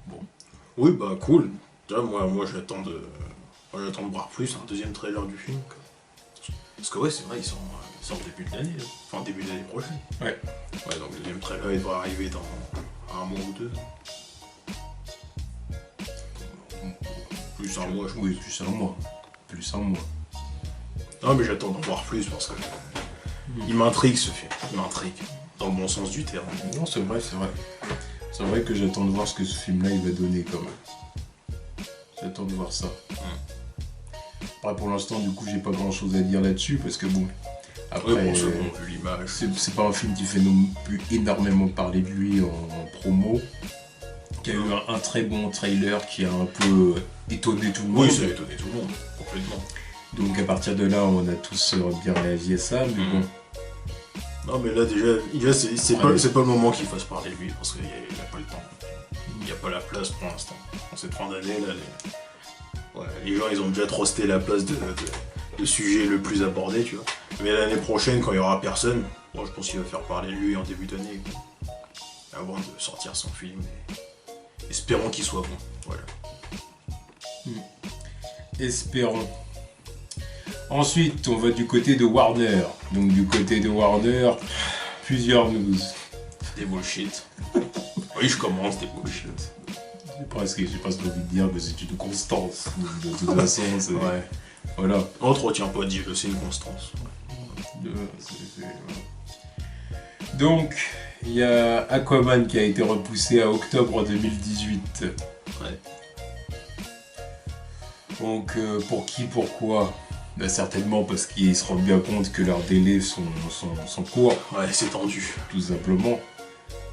Bon. Oui, bah cool. Déjà, moi j'attends de voir plus un deuxième trailer du film. Quoi. Parce que ouais, c'est vrai, ils sont au début de l'année, là. Enfin début de l'année prochaine. Ouais. Ouais, donc le deuxième trailer il devrait arriver dans un mois ou deux. Plus un mois, je pense. Oui, plus un mois. Non, mais j'attends d'en voir plus parce que il m'intrigue ce film. Il m'intrigue. Dans le bon sens du terme. Non, c'est vrai. C'est vrai que j'attends de voir ce que ce film-là il va donner quand même. J'attends de voir ça. Après, pour l'instant, du coup, j'ai pas grand-chose à dire là-dessus parce que bon. Après, vu l'image. C'est pas un film qui fait non plus énormément parler de lui en promo. Qui a eu un très bon trailer qui a un peu étonné tout le monde. Oui, ça a étonné tout le monde, complètement. Donc à partir de là, on a tous bien réagi à ça, mais bon. Non, mais là déjà c'est pas le moment qu'il fasse parler de lui, parce qu'il n'a pas le temps. Il n'y a pas la place pour l'instant. En cette fin d'année, là, les gens ils ont déjà trusté la place de sujet le plus abordé, tu vois. Mais l'année prochaine, quand il y aura personne, moi je pense qu'il va faire parler de lui en début d'année, avant de sortir son film. Espérons qu'il soit bon, voilà. Espérons. Ensuite, on va du côté de Warner. Donc du côté de Warner, plusieurs news. Des bullshit. Oui, je commence des bullshit. J'ai presque envie de dire que c'est une constance. De toute façon, c'est... Ouais. Voilà. On te retient pas de dire, c'est une constance. Donc, il y a Aquaman qui a été repoussé à octobre 2018. Ouais. Donc, pour qui, pourquoi ? Ben, certainement parce qu'ils se rendent bien compte que leurs délais sont courts. Ouais, c'est tendu. Tout simplement.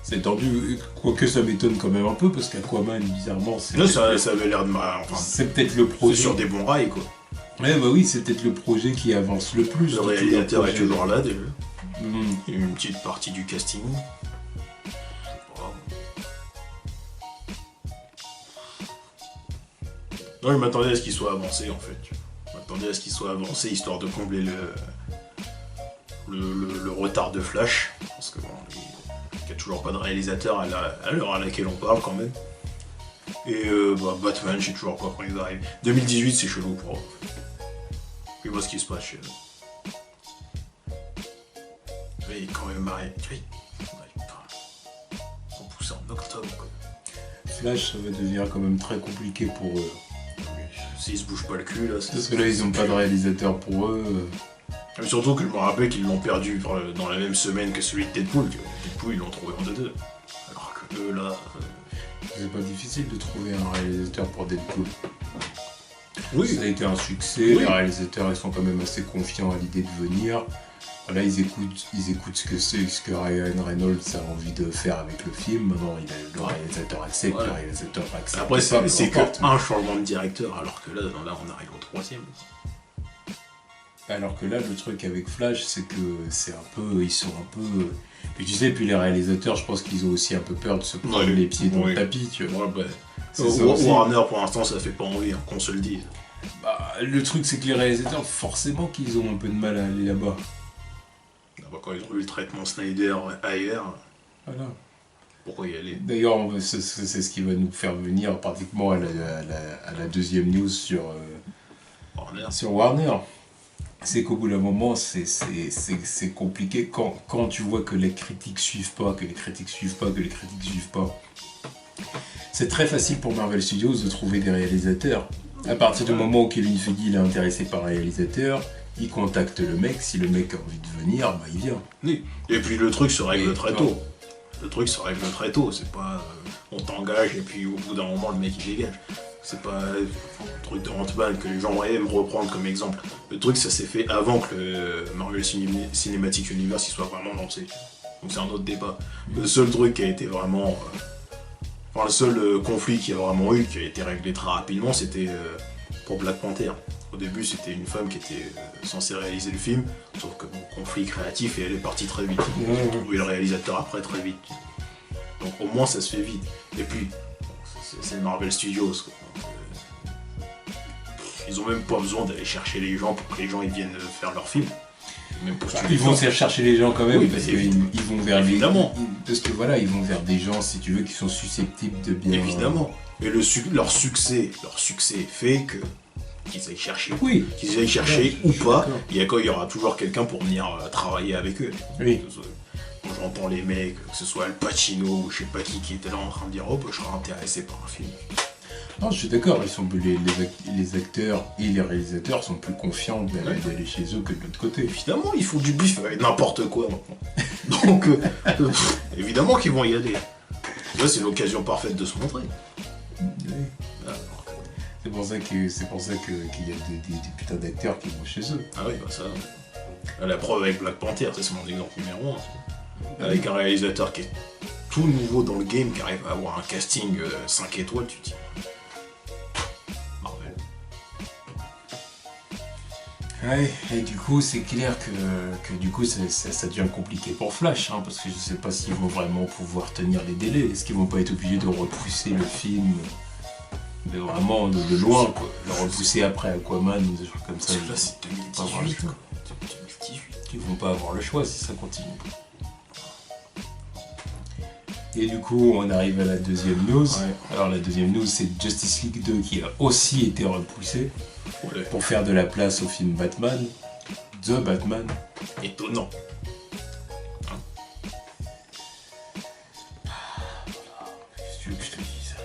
C'est tendu, quoique ça m'étonne quand même un peu, parce qu'Aquaman, bizarrement, c'est... Là, ça avait l'air de mal. Enfin, c'est peut-être le projet... C'est sur des bons rails, quoi. Ouais, bah oui, c'est peut-être le projet qui avance le plus. Le réalisateur est toujours là, déjà. Mmh. Il y a une petite partie du casting. Non, je m'attendais à ce qu'il soit avancé, en fait. Je m'attendais à ce qu'il soit avancé, histoire de combler le retard de Flash. Parce que bon, il n'y a toujours pas de réalisateur à l'heure à laquelle on parle, quand même. Et Batman, je sais toujours pas quand il va arriver. 2018, c'est chelou pour eux. Puis moi, ce qui se passe chez eux. Il est quand même marié. Tu vois, on pousse en octobre, quoi. Flash, ça va devenir quand même très compliqué pour eux. S'ils se bougent pas le cul, là... Parce que là, ils ont pas de réalisateur pour eux. Mais surtout que je me rappelle qu'ils l'ont perdu dans la même semaine que celui de Deadpool. Deadpool, ils l'ont trouvé en 2-2. Alors que eux, là... C'est pas difficile de trouver un réalisateur pour Deadpool. Oui. Ça a été un succès, oui. Les réalisateurs ils sont quand même assez confiants à l'idée de venir. Là ils écoutent ce que Ryan Reynolds a envie de faire avec le film. Maintenant le réalisateur accepte, ouais. Le réalisateur accepte. Après c'est qu'un changement de directeur, alors que là on arrive au 3e. Alors que là le truc avec Flash c'est que ils sont un peu... Puis tu sais, puis les réalisateurs je pense qu'ils ont aussi un peu peur de se prendre les pieds dans le tapis, tu vois. Ouais, Warner pour l'instant ça fait pas envie, qu'on se le dise. Bah, le truc c'est que les réalisateurs forcément qu'ils ont un peu de mal à aller là-bas. Quand ils ont eu le traitement Snyder ailleurs, voilà. Pourquoi y aller? D'ailleurs c'est ce qui va nous faire venir pratiquement à la deuxième news sur Warner. C'est qu'au bout d'un moment c'est compliqué quand tu vois que les critiques suivent pas, c'est très facile pour Marvel Studios de trouver des réalisateurs. À partir du moment où Kevin Feige est intéressé par un réalisateur, il contacte le mec. Si le mec a envie de venir, bah il vient. Oui. Et puis le truc se règle très bon. tôt. Le truc se règle très tôt. C'est pas on t'engage et puis au bout d'un moment le mec il dégage. C'est pas le truc de Ant-Man que les gens aiment reprendre comme exemple. Le truc ça s'est fait avant que le Marvel Cinematic Universe il soit vraiment lancé. Donc c'est un autre débat. Le seul truc qui a été vraiment... Enfin, le seul conflit qu'il y a vraiment eu, qui a été réglé très rapidement, c'était pour Black Panther. Au début, c'était une femme qui était censée réaliser le film, sauf que bon, conflit créatif et elle est partie très vite. Ils ont trouvé le réalisateur après très vite. Donc au moins ça se fait vite. Et puis, c'est Marvel Studios. Quoi. Donc, ils ont même pas besoin d'aller chercher les gens pour que les gens ils viennent faire leur film. Même Ils vont chercher les gens quand même, oui, parce qu'ils vont vers évidemment. Parce que voilà, ils vont vers des gens, si tu veux, qui sont susceptibles de bien... Évidemment. Et leur succès fait que qu'ils aillent chercher. Oui. Qu'ils aillent chercher ou pas, il y aura toujours quelqu'un pour venir travailler avec eux. Oui. Quand j'entends les mecs, que ce soit Al Pacino ou je sais pas qui était là en train de dire oh bah, je serais intéressé par un film. Non, je suis d'accord, les acteurs et les réalisateurs sont plus confiants d'aller chez eux que de l'autre côté. Évidemment, ils font du bif avec n'importe quoi maintenant. Donc, évidemment qu'ils vont y aller. Là, c'est l'occasion parfaite de se montrer. Oui. C'est pour ça qu'il y a des putains d'acteurs qui vont chez eux. Ah oui, bah ça. La preuve avec Black Panther, c'est mon exemple numéro 1. Avec un réalisateur qui est tout nouveau dans le game, qui arrive à avoir un casting 5 étoiles, tu te dis. Marvel. Ouais, et du coup, c'est clair que du coup, ça devient compliqué pour Flash, hein, parce que je sais pas s'ils vont vraiment pouvoir tenir les délais. Est-ce qu'ils vont pas être obligés de repousser le film mais vraiment de loin, quoi. Le repousser après Aquaman ou des trucs comme ça. Là, c'est 2018, quoi. 2018. Ils vont pas avoir le choix si ça continue. Et du coup, on arrive à la deuxième news. Ouais. Alors, la deuxième news, c'est Justice League 2 qui a aussi été repoussé Ouais. pour faire de la place au film Batman, The Batman. Étonnant. Qu'est-ce que tu veux que je te dise?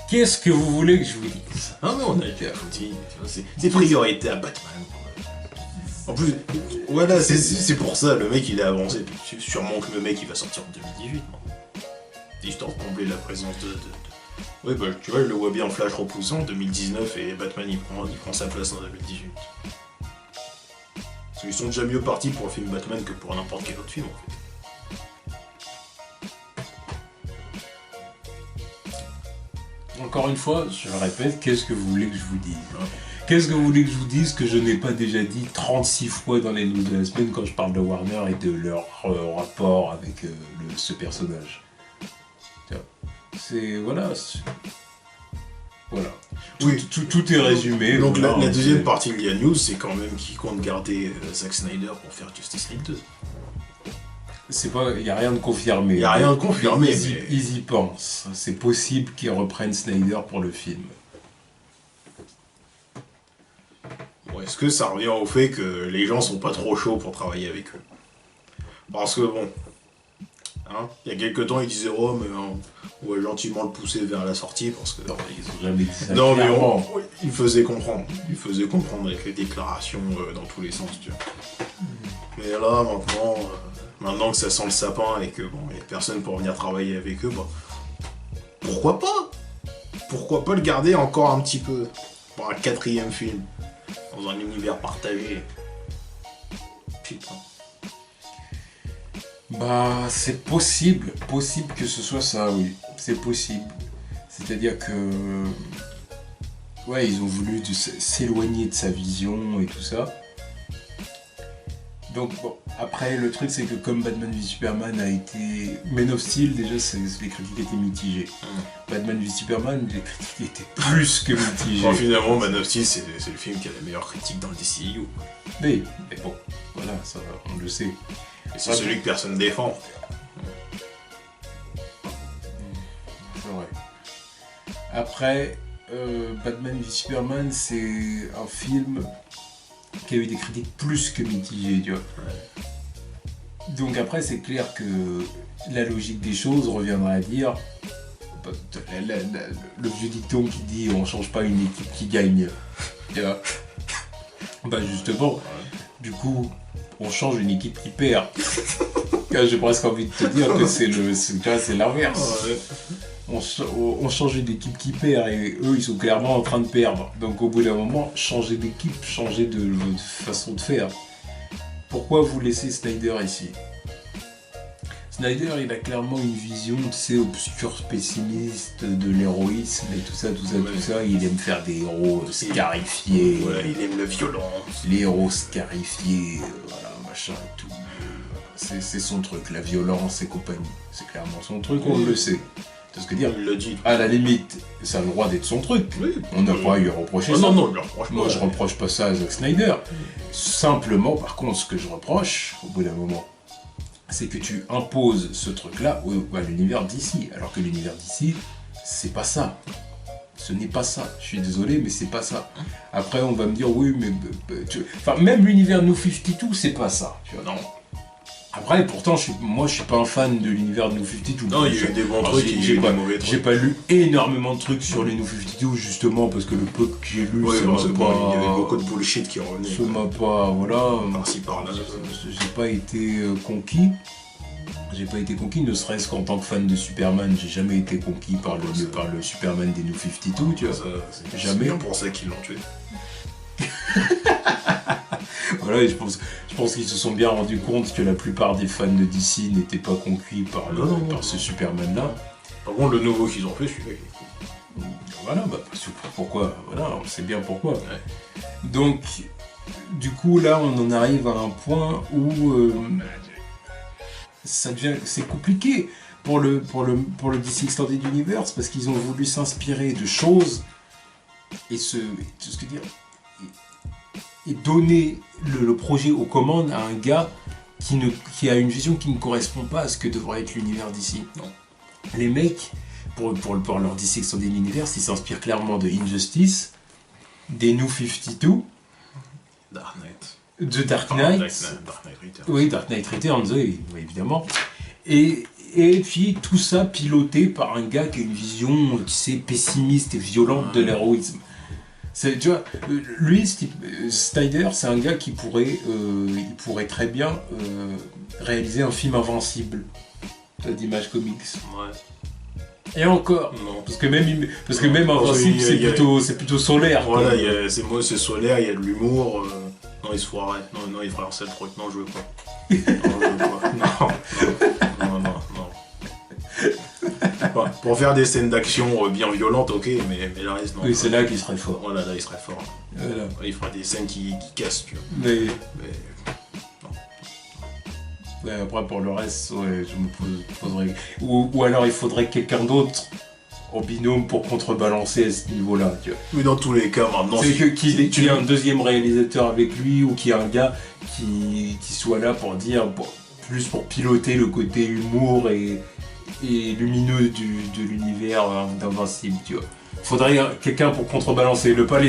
Qu'est-ce que vous voulez que je vous dise? Ah mais on a été à foutu. C'est priorité à Batman. En plus, voilà, c'est pour ça, le mec il a avancé. Sûrement que le mec il va sortir en 2018. Non, histoire de combler la présence de... Ouais, bah tu vois, je le vois bien Flash repoussé en 2019 et Batman il prend sa place en 2018. Parce qu'ils sont déjà mieux partis pour le film Batman que pour n'importe quel autre film en fait. Encore une fois, je le répète, qu'est-ce que vous voulez que je vous dise? Qu'est-ce que vous voulez que je vous dise que je n'ai pas déjà dit 36 fois dans les news de la semaine quand je parle de Warner et de leur rapport avec ce personnage? C'est... Voilà. Voilà. Oui. Tout est résumé. Donc voilà, la deuxième partie de la news, c'est quand même qu'ils comptent garder Zack Snyder pour faire Justice League 2. C'est pas, il n'y a rien de confirmé. Il n'y a rien de confirmé, mais... Ils y pensent. C'est possible qu'ils reprennent Snyder pour le film. Bon, est-ce que ça revient au fait que les gens sont pas trop chauds pour travailler avec eux? Parce que bon... Hein, il y a quelques temps, ils disaient « Oh, mais on va gentiment le pousser vers la sortie parce que... » Non, ils ont jamais dit ça. Non, mais clairement. il faisait comprendre. Il faisait comprendre avec les déclarations dans tous les sens, tu vois. Mais là, maintenant que ça sent le sapin et que bon, il n'y a personne pour venir travailler avec eux, bah, pourquoi pas? Pourquoi pas le garder encore un petit peu pour un 4e film dans un univers partagé? Putain. Bah, c'est possible que ce soit ça, oui. C'est possible. C'est-à-dire que... Ouais, ils ont voulu s'éloigner de sa vision et tout ça. Donc, bon, après, le truc, c'est que comme Batman v Superman a été... Man of Steel, déjà, les critiques étaient mitigées. Batman v Superman, les critiques étaient plus que mitigées. Bon, finalement, Man of Steel, c'est le film qui a la meilleure critique dans le DCU. Mais bon, voilà, ça, on le sait. Et c'est celui que personne défend. C'est vrai. Après, Batman v Superman, c'est un film qui a eu des critiques plus que mitigées, tu vois. Donc après, c'est clair que la logique des choses reviendra à dire le vieux dicton qui dit on change pas une équipe qui gagne. Tu vois. Bah justement, du coup, on change une équipe qui perd. J'ai presque envie de te dire que c'est l'inverse. On change une équipe qui perd et eux ils sont clairement en train de perdre. Donc au bout d'un moment, changer d'équipe, changer de façon de faire. Pourquoi vous laissez Snyder ici ? Snyder, il a clairement une vision, tu sais, obscure, pessimiste de l'héroïsme et tout ça. Il aime faire des héros scarifiés. Voilà, il aime la violence. Les héros scarifiés, voilà, machin et tout. C'est son truc, la violence et compagnie. C'est clairement son truc, on le sait. C'est ce que dire. Il l'a dit. À la limite, ça a le droit d'être son truc. Oui, on n'a pas à lui reprocher ça. Non, je reproche pas. Moi, je reproche pas ça à Zack Snyder. Simplement, par contre, ce que je reproche, au bout d'un moment, c'est que tu imposes ce truc-là à l'univers d'ici. Alors que l'univers d'ici, c'est pas ça. Ce n'est pas ça. Je suis désolé, mais c'est pas ça. Après, on va me dire, oui, mais... même l'univers New 52, c'est pas ça. Tu vois. Non. Après, pourtant, moi, je suis pas un fan de l'univers de New 52. Non, il y a eu des bons trucs, il y a eu des mauvais trucs. J'ai pas lu énormément de trucs sur les New 52, justement, parce que le peu que j'ai lu, il y avait beaucoup de bullshit qui revenait. Ça m'a pas... Voilà. Par-ci, par-là. J'ai pas été conquis. Ne serait-ce qu'en tant que fan de Superman, j'ai jamais été conquis par le Superman des New 52, tu vois. C'est jamais. bien pour ça qu'ils l'ont tué. Voilà, et je pense qu'ils se sont bien rendus compte que la plupart des fans de DC n'étaient pas conquis par ce Superman-là. Par contre, le nouveau qu'ils ont fait, celui-là, voilà, pourquoi ? Voilà, on sait bien pourquoi. Ouais. Donc, du coup, là, on en arrive à un point où c'est compliqué pour le DC Extended Universe parce qu'ils ont voulu s'inspirer de choses et donner le projet aux commandes à un gars qui a une vision qui ne correspond pas à ce que devrait être l'univers d'ici. Non. Les mecs, pour leur DC Extended Universe, ils s'inspirent clairement de Injustice, des New 52, Dark Knight. De Dark Knight. Dark Knight Returns. Oui, Dark Knight Returns, oui, évidemment. Et puis tout ça piloté par un gars qui a une vision, tu sais, pessimiste et violente de l'héroïsme. Tu vois, lui, Snyder, c'est un gars qui pourrait très bien réaliser un film invincible d'Image Comics. Ouais. Et encore, non. parce que même invincible, c'est plutôt solaire. Voilà, c'est solaire, il y a de l'humour. Non, il se foirait. Non, il ferait un seul truc. Non, je veux pas. Non. Pour faire des scènes d'action bien violentes, ok, mais le reste, non. Oui, c'est là qu'il serait fort. Voilà, là, il serait fort. Voilà. Il fera des scènes qui cassent, tu vois. Mais non. Ouais, après, pour le reste, ouais, je me poserais... Ou alors, il faudrait quelqu'un d'autre en binôme pour contrebalancer à ce niveau-là, tu vois. Mais dans tous les cas, maintenant... C'est qu'il y ait un deuxième réalisateur avec lui, ou qu'il y ait un gars qui soit là pour dire... plus pour piloter le côté humour et lumineux de l'univers d'Invincible, tu vois. Faudrait quelqu'un pour contrebalancer, pas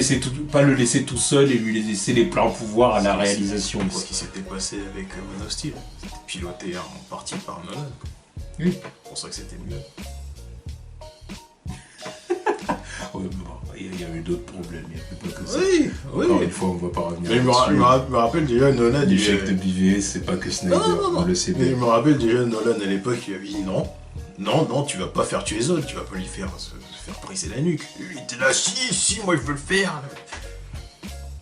le laisser tout seul et lui laisser les pleins pouvoirs à la réalisation. C'est ce qui s'était passé avec Man of Steel. C'était piloté en partie par Nolan. Oui. C'est pour ça que c'était mieux. Ouais, il y a eu d'autres problèmes, il n'y a pas que ça. Oui. Encore une fois, on ne va pas revenir. Mais je me rappelle déjà Nolan. L'échec de BVS, c'est pas que Snyder, on le sait bien. Mais je me rappelle déjà Nolan à l'époque, il avait dit non, tu vas pas faire tuer Zod, tu vas pas lui faire se faire briser la nuque. Il était là, si, moi je veux le faire.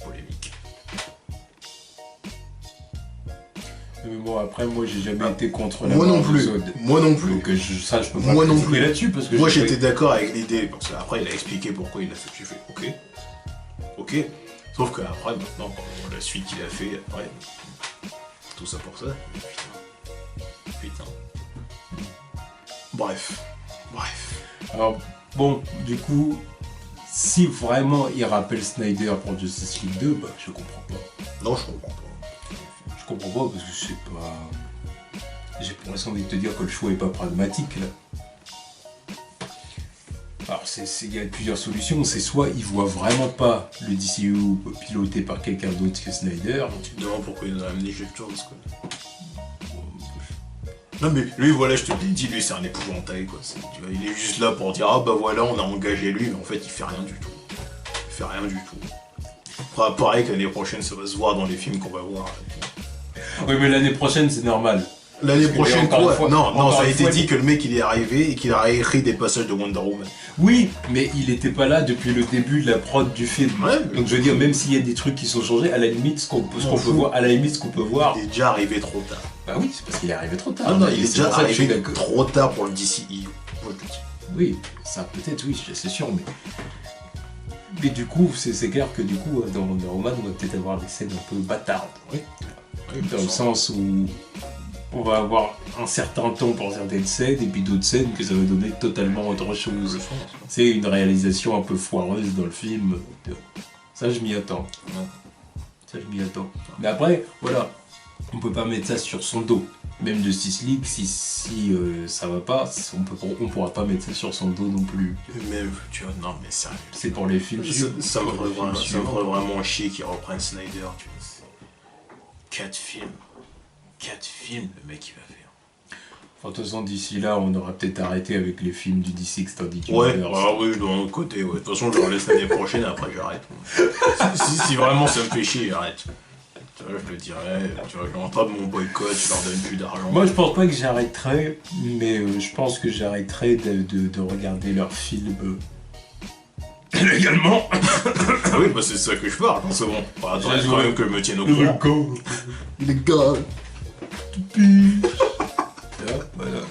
Polémique. Mais bon, après, moi j'ai jamais été contre la mort de Zod. Moi non plus. Donc je peux pas critiquer là-dessus parce que moi j'étais d'accord avec l'idée, parce qu'après il a expliqué pourquoi il a fait. J'ai fait ok. Sauf qu'après, maintenant, pour la suite qu'il a fait, après, tout ça pour ça. Putain. Bref. Alors, bon, du coup, si vraiment il rappelle Snyder pour Justice League 2, bah, je comprends pas. Non, je comprends pas. Je comprends pas parce que je sais pas... J'ai presque envie de te dire que le choix est pas pragmatique, là. Alors, il y a plusieurs solutions. C'est soit il voit vraiment pas le DCU piloté par quelqu'un d'autre que Snyder. Tu te demandes pourquoi il a amené Jeff Jones, quoi. Non mais lui voilà, je te l'ai dit, lui c'est un épouvantail quoi. Tu vois, il est juste là pour dire ah bah voilà on a engagé lui, mais en fait il fait rien du tout. Il fait rien du tout. Enfin, pareil que l'année prochaine ça va se voir dans les films qu'on va voir. Oui, mais l'année prochaine, c'est normal. L'année Parce que prochaine encore une quoi fois- Non, encore ça a une été fois, dit que le mec il est arrivé et qu'il a écrit des passages de Wonder Woman. Oui, mais il était pas là depuis le début de la prod du film. Ouais, Donc je veux dire, même s'il y a des trucs qui sont changés, à la limite, ce qu'on peut voir, Il est déjà arrivé trop tard. Bah oui, c'est parce qu'il est arrivé trop tard. Ah non, Et il est c'est déjà pour ça que je suis arrivé d'accord. trop tard pour le DCEU. Moi, je le dis. Oui, ça peut-être, oui, c'est sûr, mais du coup, c'est clair que du coup, dans Wonder Woman, on va peut-être avoir des scènes un peu bâtardes. Oui. Dans le sens où on va avoir un certain temps pour certaines scènes, et puis d'autres scènes que ça va donner totalement autre chose. C'est une réalisation un peu foireuse dans le film. Ça, je m'y attends. Ça, je m'y attends. Mais après, voilà, on peut pas mettre ça sur son dos. Même Justice League, si ça va pas, on pourra pas mettre ça sur son dos non plus. Mais tu vois, non mais sérieux. C'est pour les films. Ça me ferait vraiment chier qu'ils reprennent Snyder, tu vois. 4 films. 4 films, le mec il va faire. Enfin, de toute façon, d'ici là, on aura peut-être arrêté avec les films du DC Extended Ouais, Universe. ah oui, de l'autre côté, ouais. De toute façon, je leur laisse l'année prochaine, après j'arrête. si vraiment ça me fait chier, j'arrête. Tu vois, je le dirais, tu vois, je rentre pas de mon boycott, je leur donne plus d'argent. Moi, je pense pas que j'arrêterai, mais je pense que j'arrêterai de regarder leurs films légalement. Ah oui, bah c'est ça que je parle, c'est bon. Bah, attends, il faut quand même que je me tienne au courant. Les gars. Voilà.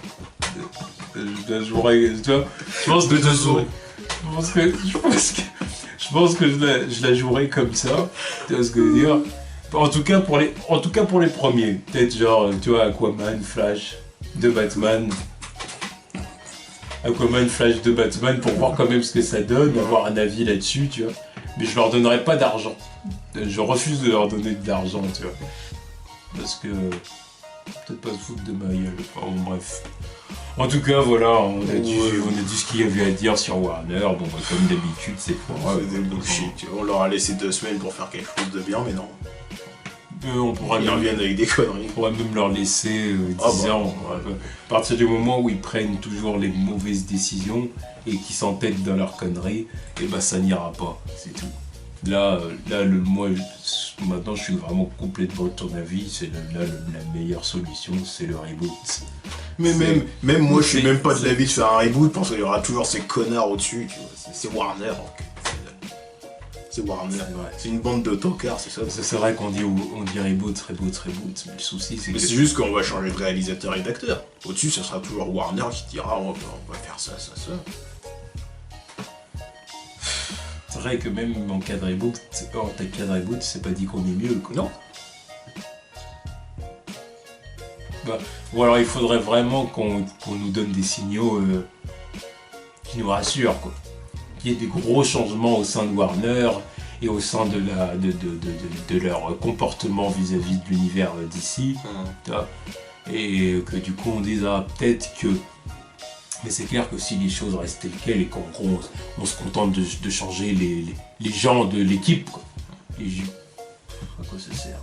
Je la jouerai, tu vois. Je pense que je la jouerai comme ça. Tu vois ce que je veux dire? En tout cas pour les premiers. Peut-être genre, tu vois, Aquaman, Flash de Batman. Aquaman, Flash de Batman pour voir quand même ce que ça donne, avoir un avis là-dessus, tu vois. Mais je leur donnerai pas d'argent. Je refuse de leur donner de l'argent, tu vois. Parce que... peut-être pas se foutre de ma gueule. Enfin, bon, bref. En tout cas, voilà, on a dit ce qu'il y avait à dire sur Warner. Bon, bah, comme d'habitude, c'est pas C'est des bullshit, tu vois. On leur a laissé 2 semaines pour faire quelque chose de bien, mais non. On pourra Ils reviennent avec des conneries. On pourrait même leur laisser 10 ans. Ouais. À partir du moment où ils prennent toujours les mauvaises décisions et qu'ils s'entêtent dans leurs conneries, et bah ça n'ira pas, c'est tout. Là, moi, maintenant je suis vraiment complètement de ton avis, la meilleure solution, c'est le reboot. Mais même moi, je suis même pas de l'avis de faire un reboot parce qu'il y aura toujours ces connards au-dessus, tu vois. C'est Warner, donc. C'est Warner. C'est une bande de tocards, c'est ça. C'est vrai qu'on dit reboot, mais le souci c'est Mais que... c'est juste qu'on va changer de réalisateur et d'acteur. Au-dessus, ça sera toujours Warner qui dira on va faire ça. C'est vrai que même en cas de reboot, c'est pas dit qu'on est mieux, quoi. Non. Bah, ou alors il faudrait vraiment qu'on nous donne des signaux qui nous rassurent, quoi. Qu'il y ait des gros changements au sein de Warner et au sein de leur comportement vis-à-vis de l'univers d'ici. Et que du coup on dise peut-être que... Mais c'est clair que si les choses restent telles quelles et qu'on se contente de changer les gens de l'équipe, quoi. À quoi ça sert?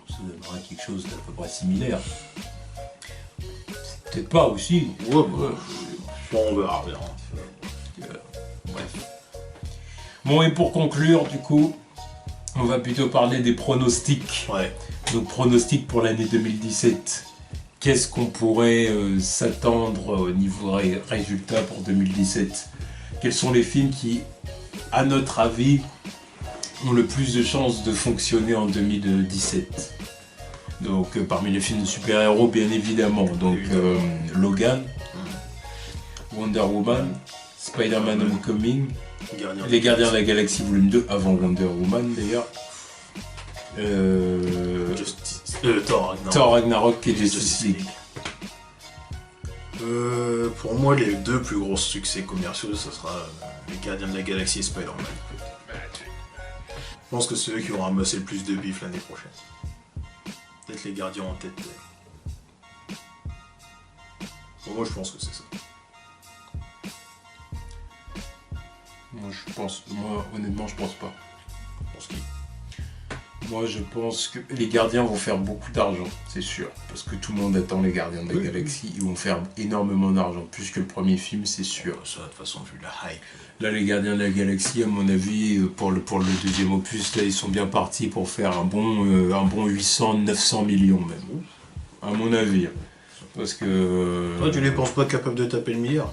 Ça donnerait quelque chose d'à peu près similaire. Peut-être pas aussi. Ouais. On verra. Bref. Bon, et pour conclure, du coup, on va plutôt parler des pronostics. Ouais. Donc, pronostics pour l'année 2017. Qu'est-ce qu'on pourrait s'attendre au niveau résultat pour 2017? Quels sont les films qui, à notre avis, ont le plus de chances de fonctionner en 2017? Donc, parmi les films de super-héros, bien évidemment. Donc, Logan, Wonder Woman, Spider-Man Homecoming, Les Gardiens de la Galaxie Volume 2, avant Wonder Woman d'ailleurs. Thor Ragnarok et Justice League. Pour moi, les 2 plus gros succès commerciaux, ce sera Les Gardiens de la Galaxie et Spider-Man. Je pense que c'est eux qui vont ramasser le plus de bif l'année prochaine. Peut-être Les Gardiens en tête. Pour moi, je pense que c'est ça. Moi, honnêtement, je pense pas. Je pense qu'il... Moi, je pense que les Gardiens vont faire beaucoup d'argent, c'est sûr. Parce que tout le monde attend les Gardiens de la Galaxie. Ils vont faire énormément d'argent, plus que le premier film, c'est sûr. Ça, de toute façon, vu la hype. Là, les Gardiens de la Galaxie, à mon avis, pour le deuxième opus, là, ils sont bien partis pour faire un bon 800-900 millions même. À mon avis. Parce que... Toi, tu les penses pas capables de taper le milliard?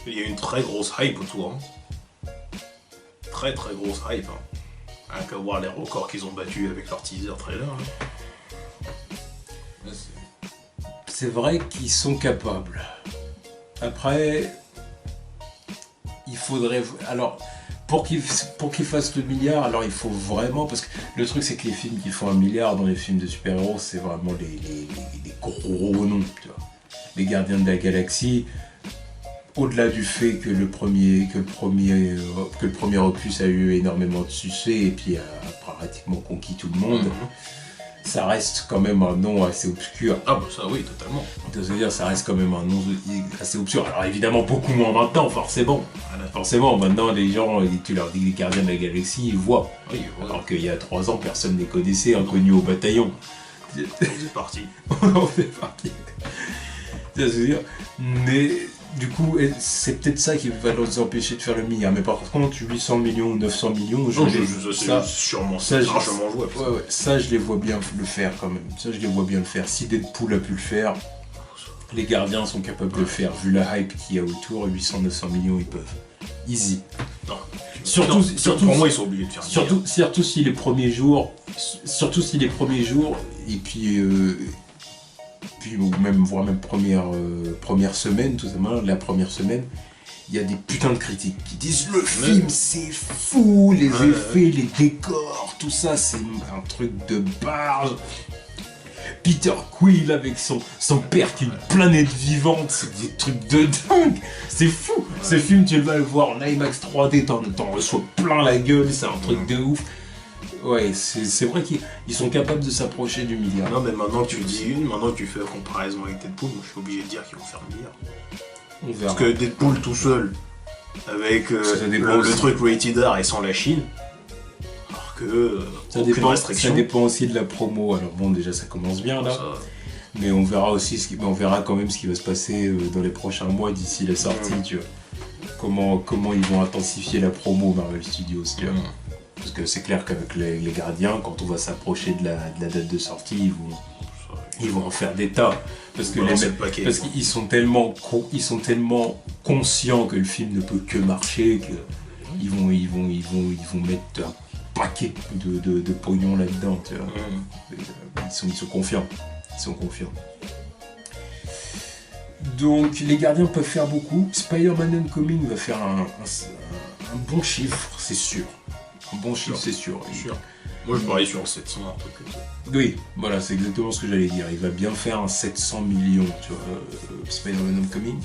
Il y a une très grosse hype autour. Hein. Très très grosse hype. Hein. Rien qu'à voir les records qu'ils ont battus avec leur teaser trailer. Hein. C'est vrai qu'ils sont capables. Après, il faudrait... Alors, pour qu'ils fassent le milliard, alors il faut vraiment... Parce que le truc, c'est que les films qui font un milliard dans les films de super-héros, c'est vraiment les gros noms. Tu vois. Les Gardiens de la Galaxie, au-delà du fait que le premier opus a eu énormément de succès et puis a pratiquement conquis tout le monde, ça reste quand même un nom assez obscur. Ah bah ça oui, totalement. C'est-à-dire ça reste quand même un nom assez obscur. Alors évidemment beaucoup moins maintenant, forcément. Forcément, maintenant les gens, tu leur dis les Gardiens de la Galaxie, ils voient. Oui, alors qu'il y a 3 ans, personne ne les connaissait, inconnus au bataillon. C'est parti. On fait partie. C'est-à-dire, mais... Du coup, c'est peut-être ça qui va nous empêcher de faire le milliard. Mais par contre, 800 millions, 900 millions, sûrement, ça, je les vois bien le faire quand même. Ça, je les vois bien le faire. Si Deadpool a pu le faire, les Gardiens sont capables de le faire. Vu la hype qu'il y a autour, 800-900 millions, ils peuvent. Easy. Non. Surtout, pour moi, ils sont obligés de faire surtout si les premiers jours, et puis... voire même première semaine, tout simplement, la première semaine, il y a des putains de critiques qui disent le film c'est fou, les effets, les décors, tout ça c'est un truc de barge. Peter Quill avec son père qui est une planète vivante, c'est des trucs de dingue, c'est fou. Ce film tu vas le voir en IMAX 3D, t'en reçois plein la gueule, c'est un truc de ouf. Ouais, c'est vrai qu'ils sont capables de s'approcher du milliard. Non, mais maintenant que tu dis maintenant que tu fais la comparaison avec Deadpool, moi je suis obligé de dire qu'ils vont faire le milliard. On verra. Parce que Deadpool tout seul, avec le truc rated R et sans la Chine, alors que ça dépend aussi de la promo. Alors bon, déjà ça commence bien là, mais on verra aussi on verra quand même ce qui va se passer dans les prochains mois d'ici la sortie, tu vois. Comment ils vont intensifier la promo Marvel Studios, tu vois. Parce que c'est clair qu'avec les Gardiens, quand on va s'approcher de la date de sortie, ils vont en faire des tas. Parce qu'ils sont tellement conscients que le film ne peut que marcher, qu'ils vont mettre un paquet de pognon là-dedans. Tu vois. Ils sont confiants. Donc les Gardiens peuvent faire beaucoup. Spider-Man Homecoming va faire un bon chiffre, c'est sûr. Bon chiffre, c'est sûr. Moi, je parie sur 700, un truc comme ça. Oui, voilà, c'est exactement ce que j'allais dire. Il va bien faire un 700 millions, tu vois, Spider-Man Homecoming.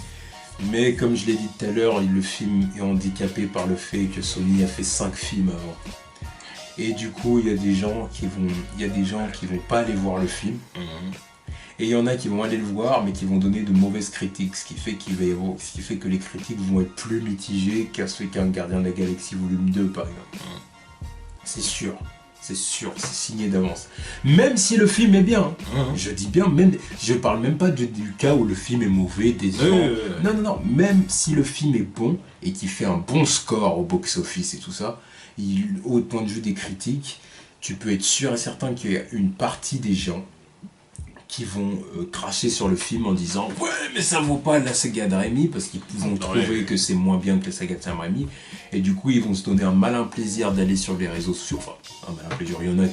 Mais comme je l'ai dit tout à l'heure, le film est handicapé par le fait que Sony a fait 5 films avant. Et du coup, il y a des gens qui vont pas aller voir le film. Et il y en a qui vont aller le voir, mais qui vont donner de mauvaises critiques, ce qui fait que les critiques vont être plus mitigées qu'un Gardien de la Galaxie volume 2, par exemple. C'est sûr, c'est signé d'avance. Même si le film est bien, je dis bien, je parle même pas du cas où le film est mauvais, décevant. Non, même si le film est bon et qu'il fait un bon score au box-office et tout ça, au point de vue des critiques, tu peux être sûr et certain qu'il y a une partie des gens qui vont cracher sur le film en disant « Ouais, mais ça vaut pas la saga de Raimi » parce qu'ils vont trouver que c'est moins bien que la saga de Sam Raimi. Et du coup, ils vont se donner un malin plaisir d'aller sur les réseaux sociaux. Enfin, un malin plaisir, il y en a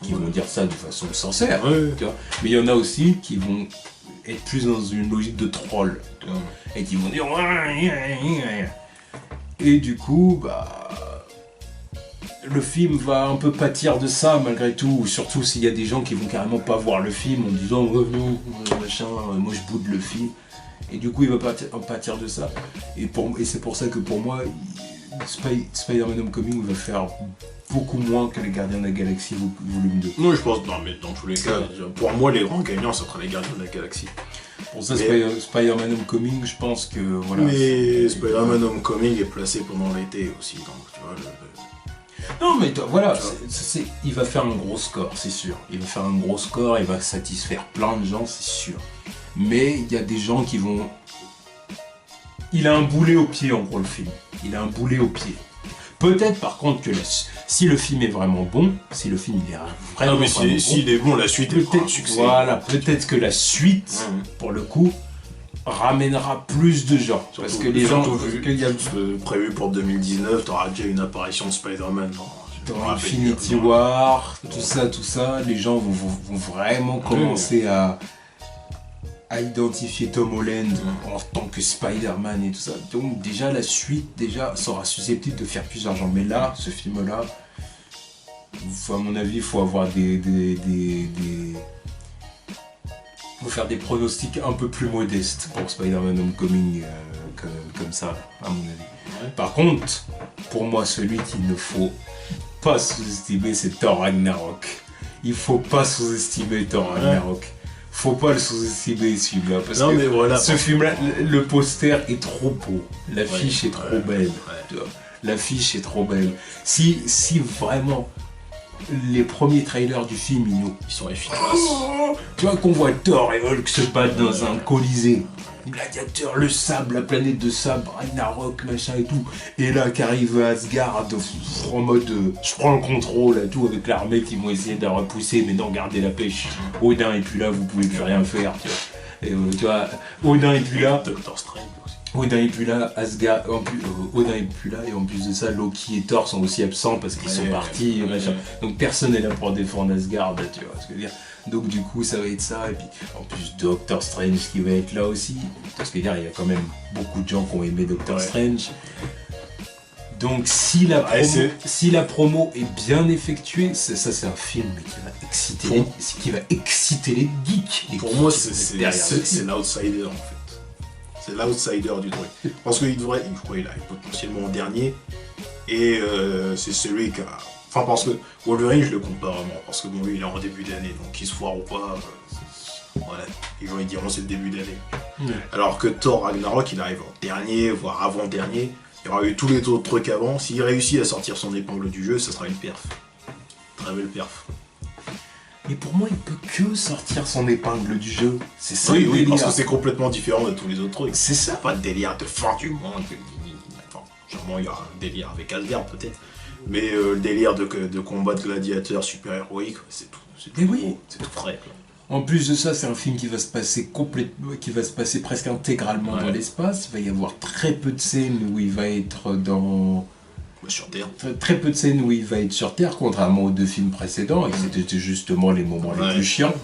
qui vont dire ça de façon sincère. Tu vois. Mais il y en a aussi qui vont être plus dans une logique de troll. Tu vois, et qui vont dire « Et du coup, le film va un peu pâtir de ça malgré tout, surtout s'il y a des gens qui vont carrément pas voir le film en disant non, machin, moi je boude le film. Et du coup il va pâtir de ça. Et c'est pour ça que pour moi, Spider-Man Homecoming va faire beaucoup moins que les Gardiens de la Galaxie volume 2. Non, je pense, non, mais dans tous les cas, pour moi les grands gagnants ce sera les Gardiens de la Galaxie. Pour ça, Spider-Man Homecoming, je pense que voilà. Mais Spider-Man Homecoming est placé pendant l'été aussi, donc tu vois. Non, mais voilà, il va faire un gros score, c'est sûr. Il va faire un gros score, il va satisfaire plein de gens, c'est sûr. Mais il y a des gens qui vont... Il a un boulet au pied, en gros, le film. Il a un boulet au pied. Peut-être, par contre, que si le film est vraiment bon, si le film il est vraiment, non, mais vraiment bon... s'il est bon, la suite est un succès. Voilà, peut-être que la suite, pour le coup... ramènera plus de gens. Surtout, parce que les gens... prévu pour 2019, t'auras déjà une apparition de Spider-Man dans Infinity War, tout ça, les gens vont vraiment commencer à identifier Tom Holland en tant que Spider-Man et tout ça. Donc déjà la suite sera susceptible de faire plus d'argent. Mais là, ce film-là, à mon avis, il faut avoir faut faire des pronostics un peu plus modestes pour Spider-Man Homecoming comme ça, à mon avis. Ouais. Par contre, pour moi, celui qu'il ne faut pas sous-estimer, c'est Thor Ragnarok. Il faut pas sous-estimer Thor Ragnarok. Faut pas le sous-estimer, ce film-là. Parce que voilà, ce film-là, le poster est trop beau. L'affiche est trop belle. L'affiche est trop belle. Si vraiment... les premiers trailers du film, ils sont efficaces. Tu vois qu'on voit Thor et Hulk se battre dans un colisée. Gladiateur, le sable, la planète de sable, Ragnarok, machin et tout. Et là, qu'arrive Asgard en mode je prends le contrôle et tout, avec l'armée qui vont essayer de la repousser, mais non, gardez la pêche. Odin est plus là, vous pouvez plus rien faire. Tu vois, et, tu vois Odin est plus là. Doctor Strange aussi. Odin est plus là, Asgard, Odin est plus là, et en plus de ça, Loki et Thor sont aussi absents parce qu'ils sont partis, machin. Donc personne n'est là pour défendre Asgard, tu vois ce que je veux dire. Donc du coup, ça va être ça, et puis en plus Doctor Strange qui va être là aussi, parce que dire, il y a quand même beaucoup de gens qui ont aimé Doctor Strange. Donc si la promo est bien effectuée, c'est un film qui va exciter les geeks. Pour moi, c'est l'outsider en fait. C'est l'outsider du truc. Parce qu'il devrait, il est potentiellement en dernier. Et c'est celui qui a... Enfin, parce que Wolverine, je le compte pas vraiment. Parce que bon, lui, il est en début d'année. Donc, qu'il se foire ou pas, voilà. Les gens, ils diront c'est le début d'année. Alors que Thor Ragnarok, il arrive en dernier, voire avant-dernier. Il y aura eu tous les autres trucs avant. S'il réussit à sortir son épingle du jeu, ça sera une perf. Très belle perf. Mais pour moi, il peut que sortir son épingle du jeu. C'est ça. Oui, parce que c'est complètement différent de tous les autres trucs. C'est ça. Pas de délire de fin du monde. Enfin, sûrement il y aura un délire avec Asgard peut-être. Mais le délire de combat de gladiateurs super-héroïques, c'est tout. C'est tout, c'est tout frais. Quoi. En plus de ça, c'est un film qui va se passer presque intégralement dans l'espace. Il va y avoir très peu de scènes où il va être sur Terre. Très peu de scènes où il va être sur Terre, contrairement aux deux films précédents, et c'était justement les moments les plus chiants.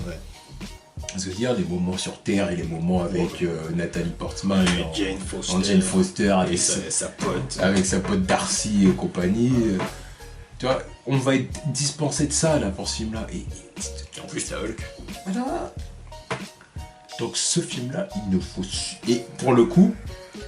Je veux dire, les moments sur Terre et les moments avec Nathalie Portman, Jane Foster avec sa pote. Avec sa pote Darcy et compagnie. Tu vois, on va être dispensé de ça là pour ce film-là. Et en plus, t'as Hulk. Voilà. Donc ce film-là, il ne faut... Et pour le coup,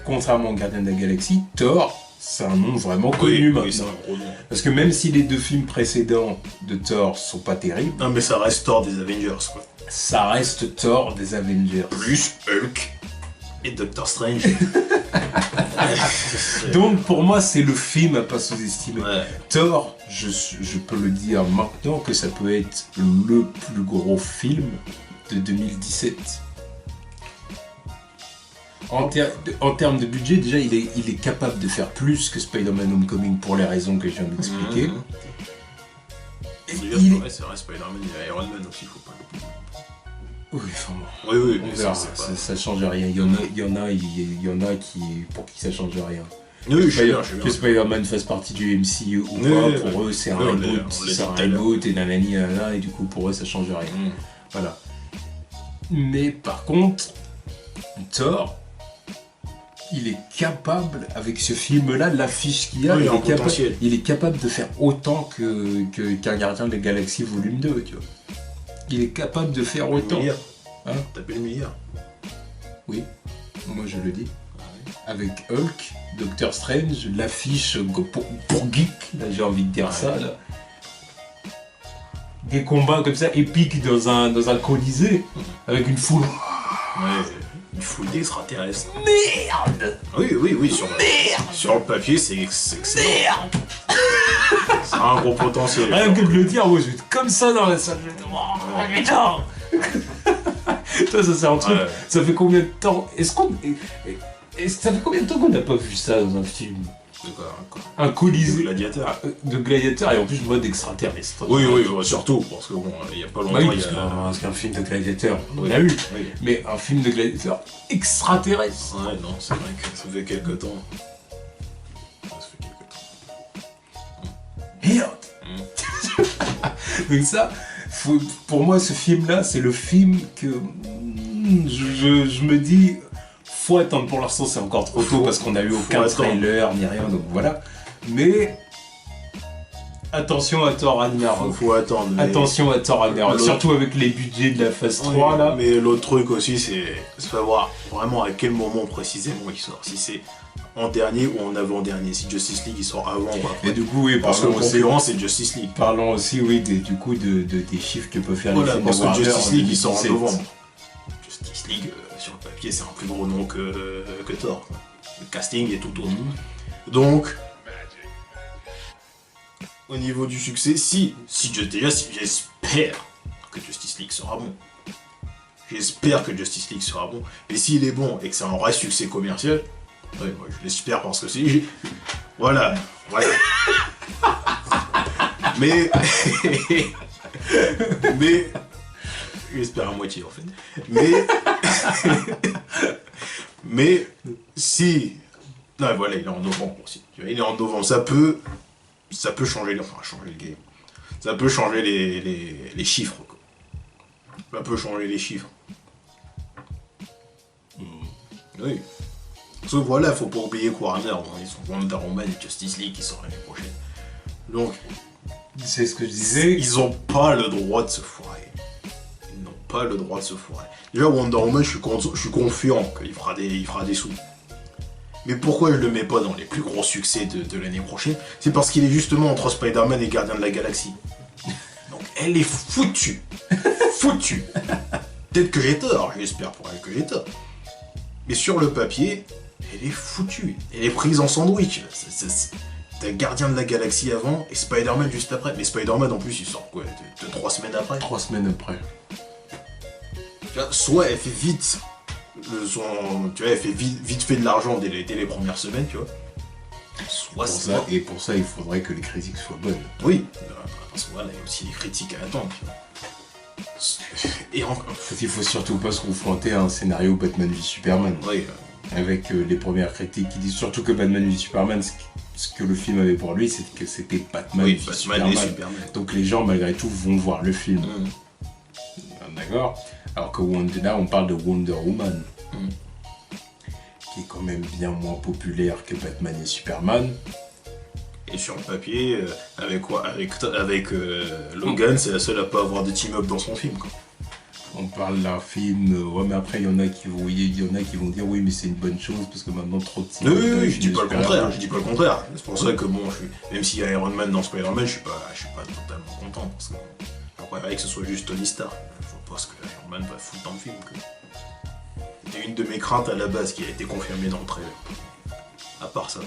contrairement aux Gardiens de la Galaxie, Thor... c'est un nom vraiment connu maintenant. C'est un gros nom. Parce que même si les deux films précédents de Thor sont pas terribles... Non mais ça reste Thor des Avengers quoi. Ça reste Thor des Avengers. Plus Hulk et Doctor Strange. Donc pour moi c'est le film à pas sous-estimer. Thor, je peux le dire maintenant que ça peut être le plus gros film de 2017. En termes de budget, déjà, il est capable de faire plus que Spider-Man Homecoming pour les raisons que je viens d'expliquer. C'est vrai, Spider-Man, il y a Iron Man aussi, faut pas le... Oui, enfin bon. Oui, on verra, ça change rien. Il y en a pour qui ça change rien. Oui, je sais bien. Que Spider-Man fasse partie du MCU ou pas, pour eux c'est un reboot, et nanani, nanana, et du coup pour eux ça change rien. Voilà. Mais par contre, Thor, il est capable, avec ce film-là, l'affiche qu'il a, il est capable de faire autant qu'un Gardien de la Galaxie volume 2, tu vois. Il est capable de faire autant. Taper le milliard. Oui, moi je le dis. Avec Hulk, Doctor Strange, l'affiche pour geek, là j'ai envie de dire ça, là. Des combats comme ça épiques dans un colisée, avec une foule. une foule d'extraterrestres. Merde. Oui, sur le papier, c'est excellent. Merde. Ça a un gros potentiel. Rien que de le dire, moi je vais être comme ça dans la salle. Je vais être, oh, putain. Toi, ça c'est un truc. Ouais. Ça fait combien de temps? Ça fait combien de temps qu'on n'a pas vu ça dans un film? C'est quoi, Un colisée gladiateur. de gladiateur et en plus mode extraterrestre. Oui, surtout, parce que bon, il y a pas longtemps, Bah oui, il y parce a... parce qu'un film de gladiateur, on Oui. l'a eu. Oui. Mais un film de gladiateur extraterrestre. Ouais, non, c'est vrai que ça fait quelques temps. Ça fait quelques temps. Merde. Donc ça, pour moi, ce film-là, c'est le film que je me dis, faut attendre. Pour l'instant, c'est encore trop tôt parce qu'on n'a eu aucun trailer ni rien, donc voilà. Mais attention à Thor Ragnarok. Faut attendre. Mais... Attention à Thor Ragnarok, surtout avec les budgets de la phase 3 là. Mais l'autre truc aussi, c'est savoir vraiment à quel moment précisément il sort. Si c'est en dernier ou en avant-dernier. Si Justice League il sort avant ou après. Et du coup, oui, parce que le parlons aussi, concurrent c'est Justice League. parlons aussi oui, des chiffres que peut faire les films parce de que Warner Justice League il sort en 2017. novembre. Justice League, sur le papier, c'est un plus gros nom que Thor. Quoi. Le casting est tout autre. Donc, au niveau du succès, déjà, j'espère que Justice League sera bon. J'espère que Justice League sera bon. Et s'il est bon et que c'est un vrai succès commercial, ouais, moi je l'espère parce que c'est... Voilà. Mais... Mais... J'espère à moitié en fait. Mais si... Non voilà, il est en novembre aussi. Il est en novembre, ça peut changer, changer le game. Ça peut changer les chiffres. Quoi. Ça peut changer les chiffres. Oui. Parce que voilà, faut pas oublier que Warner, ils ont Wonder Woman et Justice League qui sortent l'année prochaine. Donc, c'est ce que je disais. Ils ont pas le droit de se foirer. Ils n'ont pas le droit de se foirer. Déjà, Wonder Woman, je suis confiant qu'il fera des sous. Mais pourquoi je le mets pas dans les plus gros succès de l'année prochaine? C'est parce qu'il est justement entre Spider-Man et Gardien de la Galaxie. Donc, elle est foutue. Foutue. Peut-être que j'ai tort, j'espère pour elle que j'ai tort. Mais sur le papier, elle est foutue. Elle est prise en sandwich. T'as Gardien de la Galaxie avant et Spider-Man juste après. Mais Spider-Man en plus il sort quoi? De 3 semaines après? 3 semaines après. Soit elle fait vite elle fait vite fait de l'argent dès les premières semaines, tu vois. Soit ça. Et pour ça, il faudrait que les critiques soient bonnes. Oui, parce que voilà, il y a aussi les critiques à attendre, tu vois. Et encore. Il faut surtout pas se confronter à un scénario Batman v Superman. Oui. Avec les premières critiques qui disent surtout que Batman v Superman, ce que le film avait pour lui, c'est que c'était Batman v Superman. Et Superman. Donc les gens, malgré tout, vont voir le film. D'accord. Alors que là, on parle de Wonder Woman, qui est quand même bien moins populaire que Batman et Superman. Et sur le papier, avec Logan, c'est la seule à pas avoir de team-up dans son film, quoi. On parle d'un film, ouais, mais après il y en a qui vont dire oui, mais c'est une bonne chose parce que maintenant trop de team-up. Oui, je dis pas le contraire, C'est pour ça que bon, même s'il y a Iron Man dans Spider-Man, je suis pas totalement content parce que après, avec que ce soit juste Tony Stark, je vois pas ce que Iron Man va foutre dans le film. C'était une de mes craintes à la base qui a été confirmée dans le trailer. À part ça.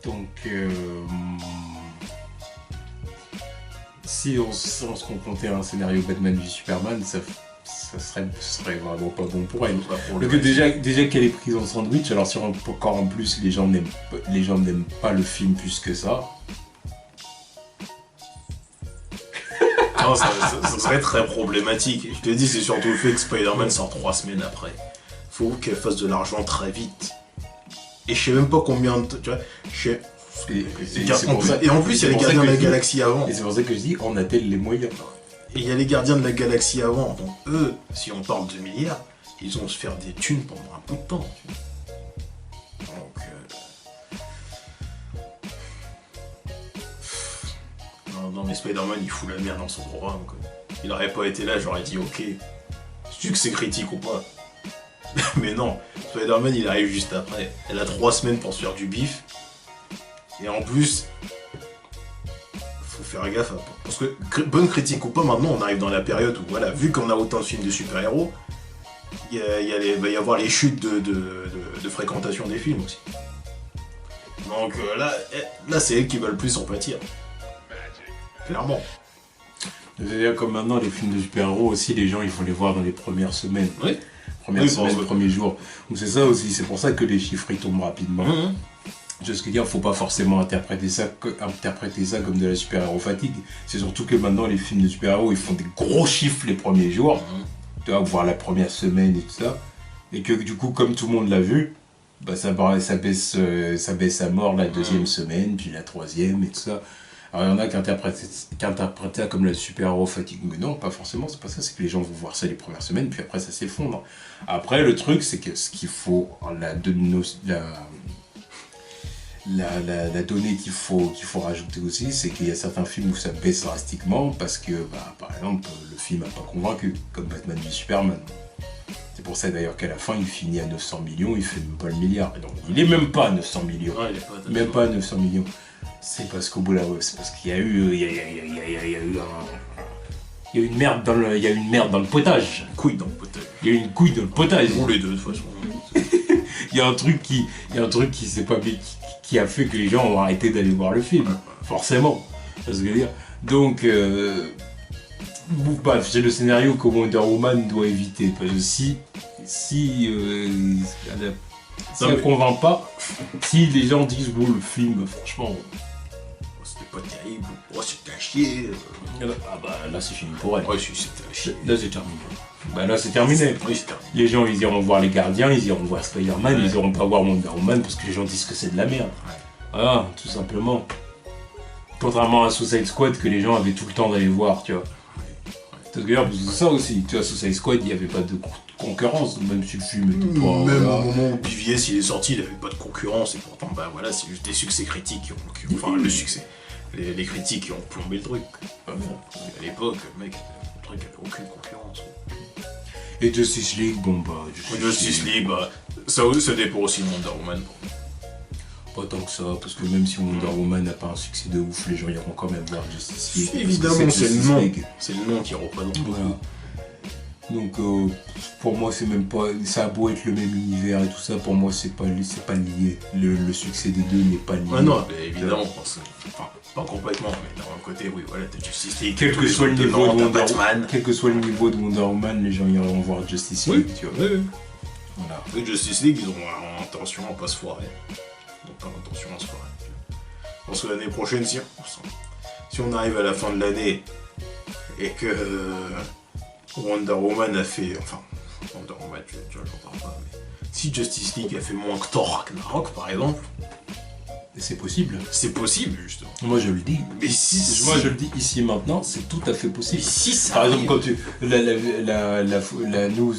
Donc, si on se confrontait à un scénario Batman v Superman, ce serait vraiment pas bon pour elle. Donc déjà qu'elle est prise en sandwich, alors si encore en plus les gens n'aiment pas le film plus que ça. Non, ça serait très problématique. Je te dis, c'est surtout le fait que Spider-Man sort 3 semaines après. Faut qu'elle fasse de l'argent très vite. Et je sais même pas combien de... Tu vois, et en plus, il y a les Gardiens de la Galaxie avant. Et c'est pour ça que je dis, on a-t-elle les moyens? Et il y a les Gardiens de la Galaxie avant. Donc eux, si on parle de milliards, ils vont se faire des thunes pendant un bout de temps. Donc... Non, mais Spider-Man, il fout la merde dans son programme, quoi. Il aurait pas été là, j'aurais dit ok. Sais-tu que c'est critique ou pas? Mais non, Spider-Man, il arrive juste après. Elle a 3 semaines pour se faire du bif. Et en plus, faire gaffe. Parce que, bonne critique ou pas, maintenant on arrive dans la période où, voilà, vu qu'on a autant de films de super-héros, va y avoir les chutes de fréquentation des films aussi. Donc là c'est elles qui veulent plus en pâtir. Clairement. C'est-à-dire comme maintenant les films de super-héros aussi, les gens ils vont les voir dans les premières semaines. Oui. Premiers jours. Donc c'est ça aussi, c'est pour ça que les chiffres ils tombent rapidement. Je veux dire, faut pas forcément interpréter ça comme de la super-héros fatigue. C'est surtout que maintenant les films de super-héros ils font des gros chiffres les premiers jours, tu vois, voire la première semaine et tout ça. Et que du coup, comme tout le monde l'a vu, bah ça baisse à mort la deuxième semaine, puis la troisième et tout ça. Alors il y en a qui interprètent ça comme la super-héros fatigue, mais non, pas forcément, c'est pas ça, c'est que les gens vont voir ça les premières semaines, puis après ça s'effondre. Après le truc, c'est que ce qu'il faut, la donnée qu'il faut rajouter aussi, c'est qu'il y a certains films où ça baisse drastiquement, parce que, bah, par exemple, le film n'a pas convaincu, comme Batman v Superman. C'est pour ça d'ailleurs qu'à la fin, il finit à 900 millions, il fait même pas le milliard. Donc, il est même pas à 900 millions. Ouais, même pas à 900 millions. C'est parce qu'au bout là, c'est parce qu'il y a eu, il y a eu une merde dans le potage. Une couille dans le potage. Il y a eu une couille dans le potage. Ils ont les deux de toute façon. Il y a un truc qui s'est pas qui a fait que les gens ont arrêté d'aller voir le film, forcément. C'est ce que je veux dire. Donc, c'est le scénario que Wonder Woman doit éviter, parce que si elle convainc pas, si les gens disent bon le film, franchement, c'était pas terrible, c'était un chier. Ah bah là c'est fini pour elle. Ouais, c'était un chier. Là c'est terminé. Bah là c'est terminé. Oui, c'est terminé. Les gens ils iront voir les Gardiens, ils iront voir Spider-Man, ils iront pas voir Wonder Woman parce que les gens disent que c'est de la merde. Voilà, tout simplement. Contrairement à Suicide Squad que les gens avaient tout le temps d'aller voir, tu vois. D'ailleurs, c'est ça aussi, tu vois, Suicide Squad, il n'y avait pas de concurrence, même si le film était pas... Même au moment où PVS il est sorti, il n'avait pas de concurrence, et pourtant, bah voilà, c'est juste des succès critiques enfin, le succès. Les critiques qui ont plombé le truc. À l'époque, mec, le truc n'avait aucune concurrence. Et Justice League, bon bah... Justice League, bah, ça dépend aussi de Wonder Woman. Pas tant que ça, parce que même si Wonder Woman n'a pas un succès de ouf, les gens iront quand même voir Justice League. Évidemment, c'est le nom. C'est le nom qui représente beaucoup. Voilà. Donc pour moi c'est même pas, ça a beau être le même univers et tout ça, pour moi c'est pas lié. Le succès des deux n'est pas lié. Ah non, évidemment, enfin pas complètement, mais d'un côté oui voilà, t'as Justice League. Quel que soit le niveau de Wonder Woman, les gens iront voir Justice League, tu vois. Oui. Voilà. Et Justice League, ils ont intention à pas se foirer. Donc pas intention à se foirer. Je pense que l'année prochaine, si on arrive à la fin de l'année et que Wonder Woman a fait... Enfin, Wonder Woman, tu vois, j'entends pas, mais... Si Justice League a fait moins que Thor Ragnarok, par exemple... C'est possible. C'est possible, justement. Moi, je le dis. Mais si... Moi, je le dis ici, maintenant, c'est tout à fait possible. Mais si ça Par exemple, arrive... quand la news,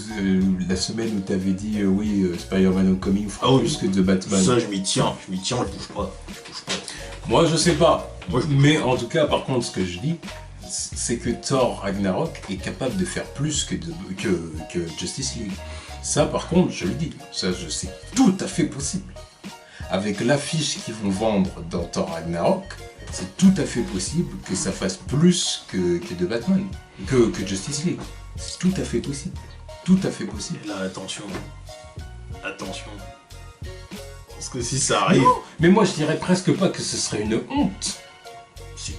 la semaine où tu avais dit, oui, Spider-Man Homecoming fera plus que The Batman. Ça, je m'y tiens, je bouge pas. Moi, je sais pas. Mais en tout cas, par contre, ce que je dis... c'est que Thor Ragnarok est capable de faire plus que Justice League. Ça, par contre, je le dis, ça, c'est tout à fait possible. Avec l'affiche qu'ils vont vendre dans Thor Ragnarok, c'est tout à fait possible que ça fasse plus que de Batman, que Justice League. C'est tout à fait possible. Tout à fait possible. Et là, attention. Parce que si ça arrive... Non, mais moi, je dirais presque pas que ce serait une honte. Si.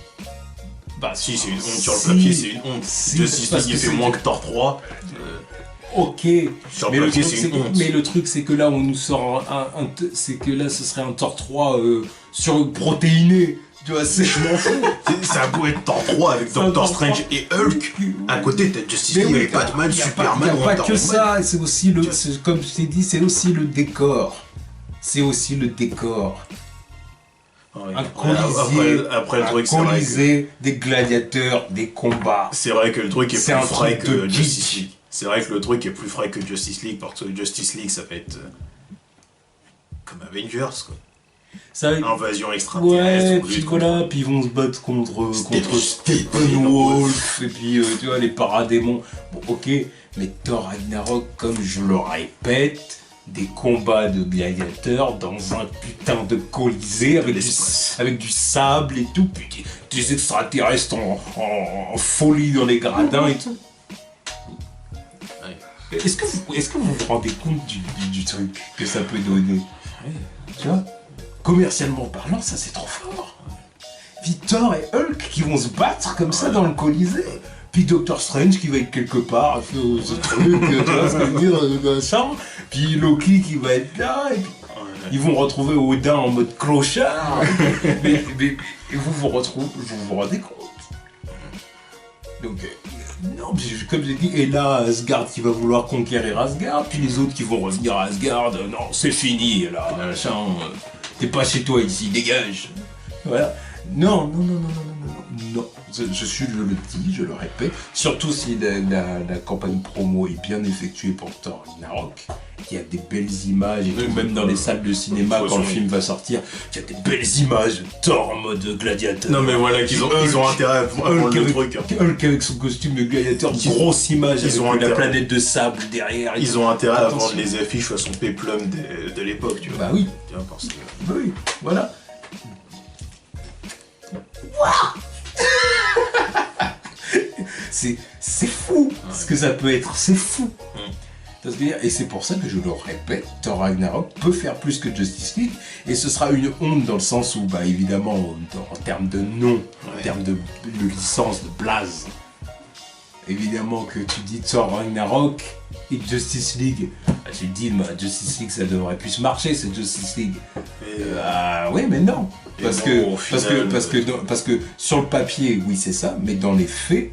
Bah si, c'est une honte sur le papier, c'est une honte. Justice League, il fait moins que Thor 3. Ok, sur le papier, c'est une honte. Mais le truc, c'est que là, on nous sort c'est que là, ce serait un Thor 3 protéiné. Tu vois, je m'en fous. Ça a beau être Thor 3 avec Doctor Strange et Hulk. À côté, t'as Justice League avec Batman, Superman, Wonder Woman. Il n'y a pas que ça, c'est aussi comme je t'ai dit, c'est aussi le décor. C'est aussi le décor. Ouais. Un colisée, après le truc, c'est vrai que... des gladiateurs, des combats. C'est vrai que le truc est plus frais que Justice League. C'est vrai que le truc est plus frais que Justice League, parce que Justice League, ça va être comme Avengers, quoi. Ça... Invasion extraterrestre. Ouais, puis voilà, puis ils vont se battre contre Steppenwolf, et puis tu vois, les paradémons. Bon, ok, mais Thor Ragnarok, comme je le répète, des combats de gladiateurs dans un putain de colisée avec du sable et tout, puis des extraterrestres en folie dans les gradins et tout. Ouais. Est-ce que vous vous rendez compte du truc que ça peut donner? Tu vois, commercialement parlant, ça c'est trop fort. Victor et Hulk qui vont se battre comme ça dans le Colisée. Puis Doctor Strange qui va être quelque part, ce truc, tu vois ce que je veux dire, machin. Puis Loki qui va être là. Et puis ils vont retrouver Odin en mode clochard. mais vous vous rendez compte. Donc, non, comme j'ai dit, et là, Asgard qui va vouloir conquérir Asgard, puis les autres qui vont revenir à Asgard, non, c'est fini, là, machin, t'es pas chez toi ici, dégage. Voilà. Non. Je suis le petit, je le répète. Surtout si la campagne promo est bien effectuée pour Thor Ragnarok. Il y a des belles images et tout, même dans les salles de cinéma quand le film va sortir, il y a des belles images de Thor en mode gladiateur. Non mais voilà qu'ils ont intérêt à prendre le truc. Hulk avec son costume de gladiateur, grosse image avec la planète de sable derrière. Ils ont intérêt à vendre les affiches façon péplum de l'époque, tu vois. Bah oui. Parce que... Bah oui, voilà. C'est fou ce que ça peut être, c'est fou. Et c'est pour ça que je le répète, Thor Ragnarok peut faire plus que Justice League, et ce sera une honte dans le sens où, bah évidemment, en termes de nom, en termes de licence, de blaze, évidemment que tu dis Thor Ragnarok et Justice League, tu te dis, bah, Justice League ça devrait plus marcher, c'est Justice League. Oui, mais non. Parce que sur le papier, oui c'est ça, mais dans les faits,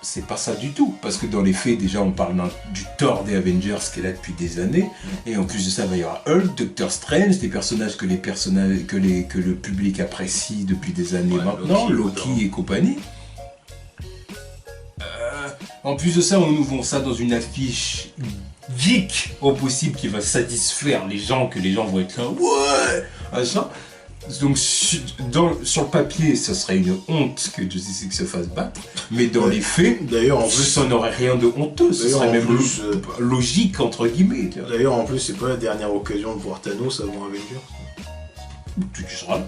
c'est pas ça du tout. Parce que dans les faits, déjà on parle du Thor des Avengers qui est là depuis des années, et en plus de ça, il va y avoir Hulk, Doctor Strange, des personnages que le public apprécie depuis des années maintenant, Loki et compagnie. En plus de ça, on nous vend ça dans une affiche geek au possible qui va satisfaire les gens, que les gens vont être là, ouais, machin. Donc sur le papier, ça serait une honte que Justice League se fasse battre, mais dans les faits, d'ailleurs, en plus, ça n'aurait rien de honteux, ce serait même logique entre guillemets. D'ailleurs, en plus, c'est pas la dernière occasion de voir Thanos avant Avengers. Tu seras.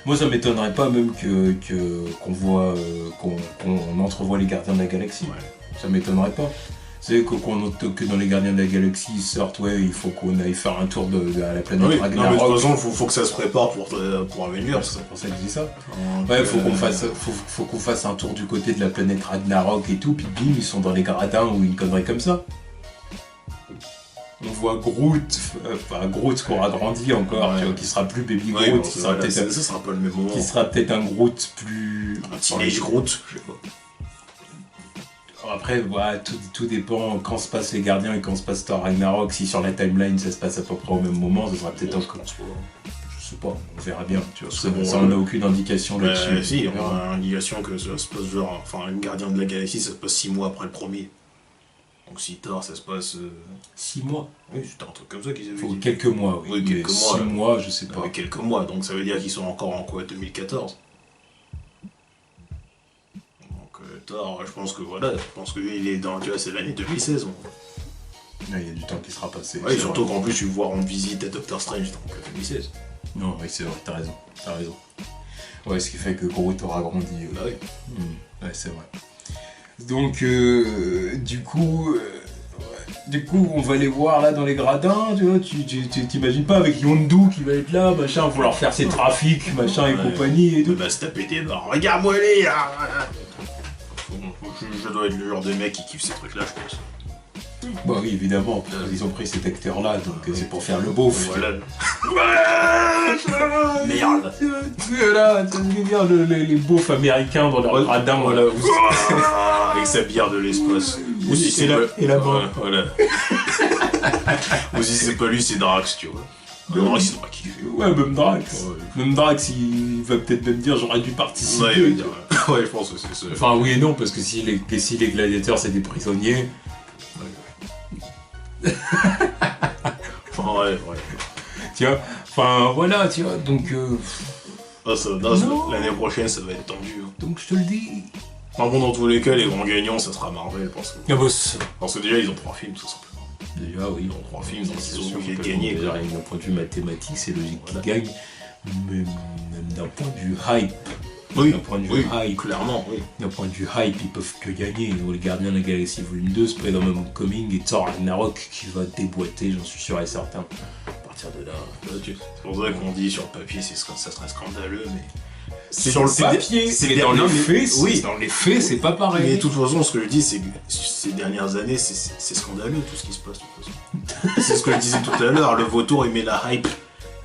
Moi, ça m'étonnerait pas même qu'on entrevoit les Gardiens de la Galaxie. Ouais. Ça m'étonnerait pas. C'est que dans les Gardiens de la Galaxie ils sortent, ouais, il faut qu'on aille faire un tour à la planète Ragnarok. Non, mais de toute façon, faut que ça se prépare pour Avengers. C'est pour ça que je dis ça. Ouais, faut qu'on fasse un tour du côté de la planète Ragnarok et tout, puis bim, ils sont dans les gradins ou une connerie comme ça. On voit Groot qui aura grandi encore, tu vois, qui sera plus Baby Groot, qui sera peut-être ça sera pas le même moment. Qui sera peut-être un Groot plus... Un teenage Groot, je sais pas. Après, voilà, tout dépend quand se passent les Gardiens et quand se passe Thor Ragnarok. Si sur la timeline ça se passe à peu près au même moment, ça sera peut-être encore. Je sais pas, on verra bien. Tu vois, ça on n'a aucune indication là-dessus. Si, on a une indication que ça se passe genre, enfin, un Gardien de la Galaxie, ça se passe 6 mois après le premier. Donc si Thor, ça se passe 6 mois. Oui, c'était un truc comme ça qu'ils avaient dit. Quelques mois, oui. Oui, quelques mois. 6 mois, je sais pas. Quelques mois, donc ça veut dire qu'ils sont encore en quoi, 2014. Thor, je pense que lui il est dans, tu vois, c'est l'année 2016. Il y a du temps qui sera passé. Ouais, surtout qu'en plus tu vois rendre visite à Doctor Strange, donc 2016. Non, oui, c'est vrai, t'as raison. Ouais, ce qui fait que Groot aura grandi. Bah oui. Ouais, c'est vrai. Donc, du coup, on va les voir là dans les gradins, tu vois, tu t'imagines pas avec Yondu qui va être là, machin, vouloir faire ses trafics, machin et compagnie et tout. Bah, se taper des barres, regarde-moi les là. Je dois être le genre de mec qui kiffe ces trucs là, je pense. Bah oui, évidemment, ils ont pris cet acteur là, donc c'est pour faire le beauf. Voilà. Merde. Là, les beaufs américains dans leur gradin, voilà. Avec sa bière de l'espace. Et la main. Voilà. Ou si c'est pas lui, c'est Drax, tu vois. Drax, il doit kiffer. Ouais, même Drax. Ouais. Même Drax, il va peut-être même dire j'aurais dû participer. Ouais, il va dire. Ouais, je pense que c'est ça. Enfin, oui et non, parce que si les gladiateurs c'est des prisonniers. Enfin, ouais. Tu vois, enfin voilà, tu vois, donc. L'année prochaine, ça va être tendu. Hein. Donc je te le dis. Enfin bon, dans tous les cas, les grands gagnants, ça sera Marvel, parce que. Ah boss. Parce que déjà, ils ont 3 films, tout simplement. Déjà, oui. Dans 3 films, donc C'est ils sont sûr obligés de que gagner. déjà, quoi. d'un point de vue mathématique, c'est logique qu'ils Voilà. gagnent. Mais même d'un point de vue hype, Oui, d'un point de vue hype, clairement, oui. d'un point de vue hype, ils peuvent que gagner. Les Gardiens de la Galaxie Volume 2, Spider-Man Homecoming et Thor Ragnarok qui va déboîter, j'en suis sûr et certain. À partir de là. C'est pour ça qu'on dit sur le papier, ça serait scandaleux, mais. Sur le papier, mais dans les faits, oui. dans les faits, c'est pas pareil. Mais de toute façon, ce que je dis, c'est que ces dernières années, c'est scandaleux tout ce qui se passe, de toute façon. C'est ce que je disais tout à l'heure, le vautour, il met la hype.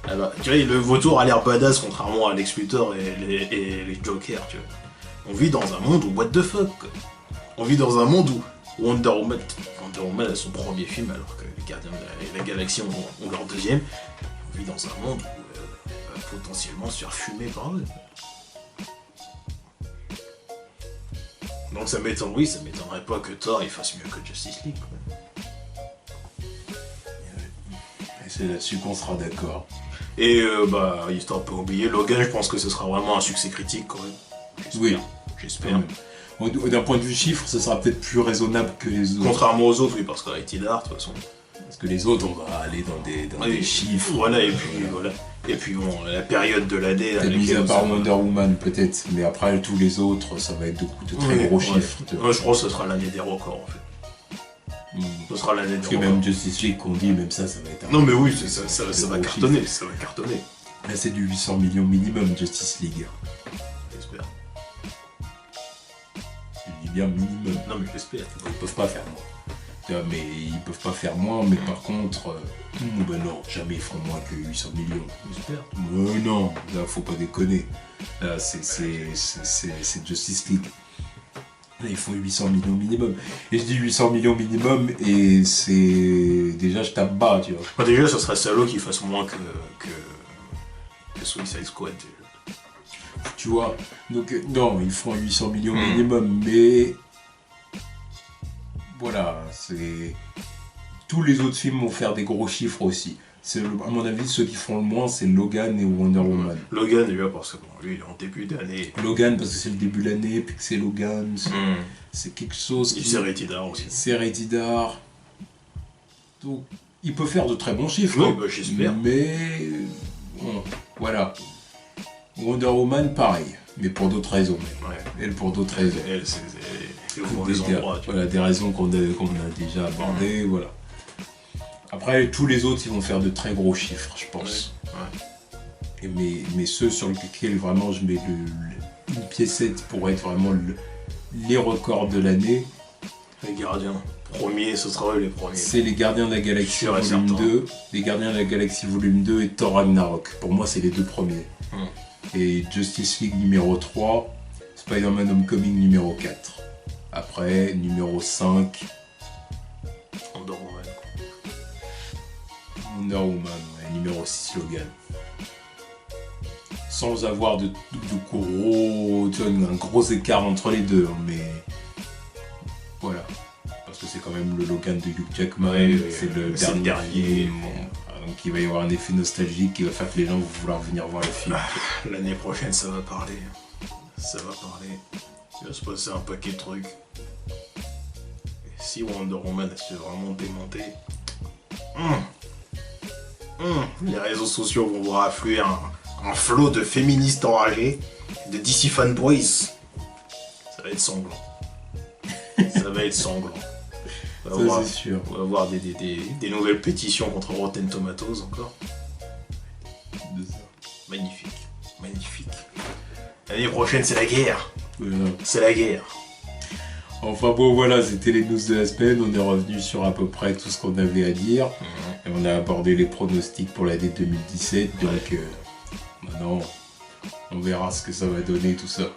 Alors, tu vois, le vautour a l'air badass, contrairement à Lex Luthor et les Jokers, tu vois. On vit dans un monde où, what the fuck, quoi. On vit dans un monde où Wonder Woman a son premier film, alors que les Gardiens de la Galaxie ont leur deuxième. On vit dans un monde où va potentiellement se faire fumer par eux. Donc ça m'étonnerait pas que Thor il fasse mieux que Justice League. Quoi. Et c'est là-dessus qu'on sera d'accord. Et histoire de pas oublier, Logan, je pense que ce sera vraiment un succès critique quand même. Oui. J'espère. D'un point de vue chiffre, ce sera peut-être plus raisonnable que les autres. Contrairement aux autres, oui, parce que Rated R, de toute façon. Parce que les autres, on va aller dans des chiffres. Voilà, et puis bon, la période de l'année. Peut-être mis à part Wonder Woman, peut-être. Mais après, tous les autres, ça va être de très gros chiffres. Moi, je pense que ce sera l'année des records, en fait. Ce sera l'année des Parce que records. même Justice League, qu'on dit, même ça va être un... Non, mais oui, ça va cartonner, ça va cartonner. Là, c'est du 800 millions minimum, Justice League. J'espère. Je dis bien minimum. Non, mais j'espère. Ils peuvent pas faire moins. Mais ils peuvent pas faire moins, mais par contre... ben non, jamais ils feront moins que 800 millions. J'espère. Non, là, faut pas déconner. Là, c'est Justice League. Là, ils font 800 millions minimum. Et je dis 800 millions minimum, et c'est... Déjà, je tape bas, tu vois. Enfin, déjà, ce serait salaud qu'il fasse moins que Suicide Squad. Tu vois. Donc, non, ils font 800 millions minimum, mais... Voilà, c'est... Tous les autres films vont faire des gros chiffres aussi. À mon avis, ceux qui font le moins, c'est Logan et Wonder Woman. Logan, déjà, parce que bon, lui, il est en début d'année. Logan, parce que c'est le début de l'année, puis que c'est Logan, c'est quelque chose Il qui... s'est Rated R aussi. C'est Rated R. Donc, il peut faire de très bons chiffres. Oui, hein. bah, j'espère. Mais... bon, voilà. Wonder Woman, pareil. Mais pour d'autres raisons. Ouais. Elle, pour d'autres raisons. Elle, c'est au mauvais endroit, tu vois. Voilà, des raisons qu'on a déjà abordées, voilà. Après, tous les autres, ils vont faire de très gros chiffres, je pense. Ouais. Et mais ceux sur lesquels vraiment je mets une piécette pour être vraiment les records de l'année, Les Gardiens. Premier, ce sera eux les premiers. c'est les Gardiens de la Galaxie Sûr et Volume certain. 2, les Gardiens de la Galaxie Volume 2 et Thor Ragnarok. Pour moi, c'est les deux premiers. Et Justice League numéro 3, Spider-Man Homecoming numéro 4. Après, numéro 5, Wonder Woman. Wonder Woman, ouais, numéro 6, Logan. Sans avoir de gros, tu vois, un gros écart entre les deux, hein, mais voilà. Parce que c'est quand même le Logan de Hugh Jackman, c'est le dernier. Bon, donc il va y avoir un effet nostalgique qui va faire que les gens vont vouloir venir voir le film. L'année prochaine, ça va parler. Ça va parler. Il va se passer un paquet de trucs. Et si Wonder Woman se fait vraiment démonter, les réseaux sociaux vont voir affluer un flot de féministes enragés, de DC fanboys. Ça va être sanglant. Ça va être sanglant. On va Ça, voir- c'est sûr. on va avoir des nouvelles pétitions contre Rotten Tomatoes encore. Magnifique, magnifique. L'année prochaine, c'est la guerre. Voilà. C'est la guerre. Enfin bon, voilà, c'était les news de la semaine. On est revenu sur à peu près tout ce qu'on avait à dire. Et on a abordé les pronostics pour l'année 2017. Donc maintenant, on verra ce que ça va donner tout ça.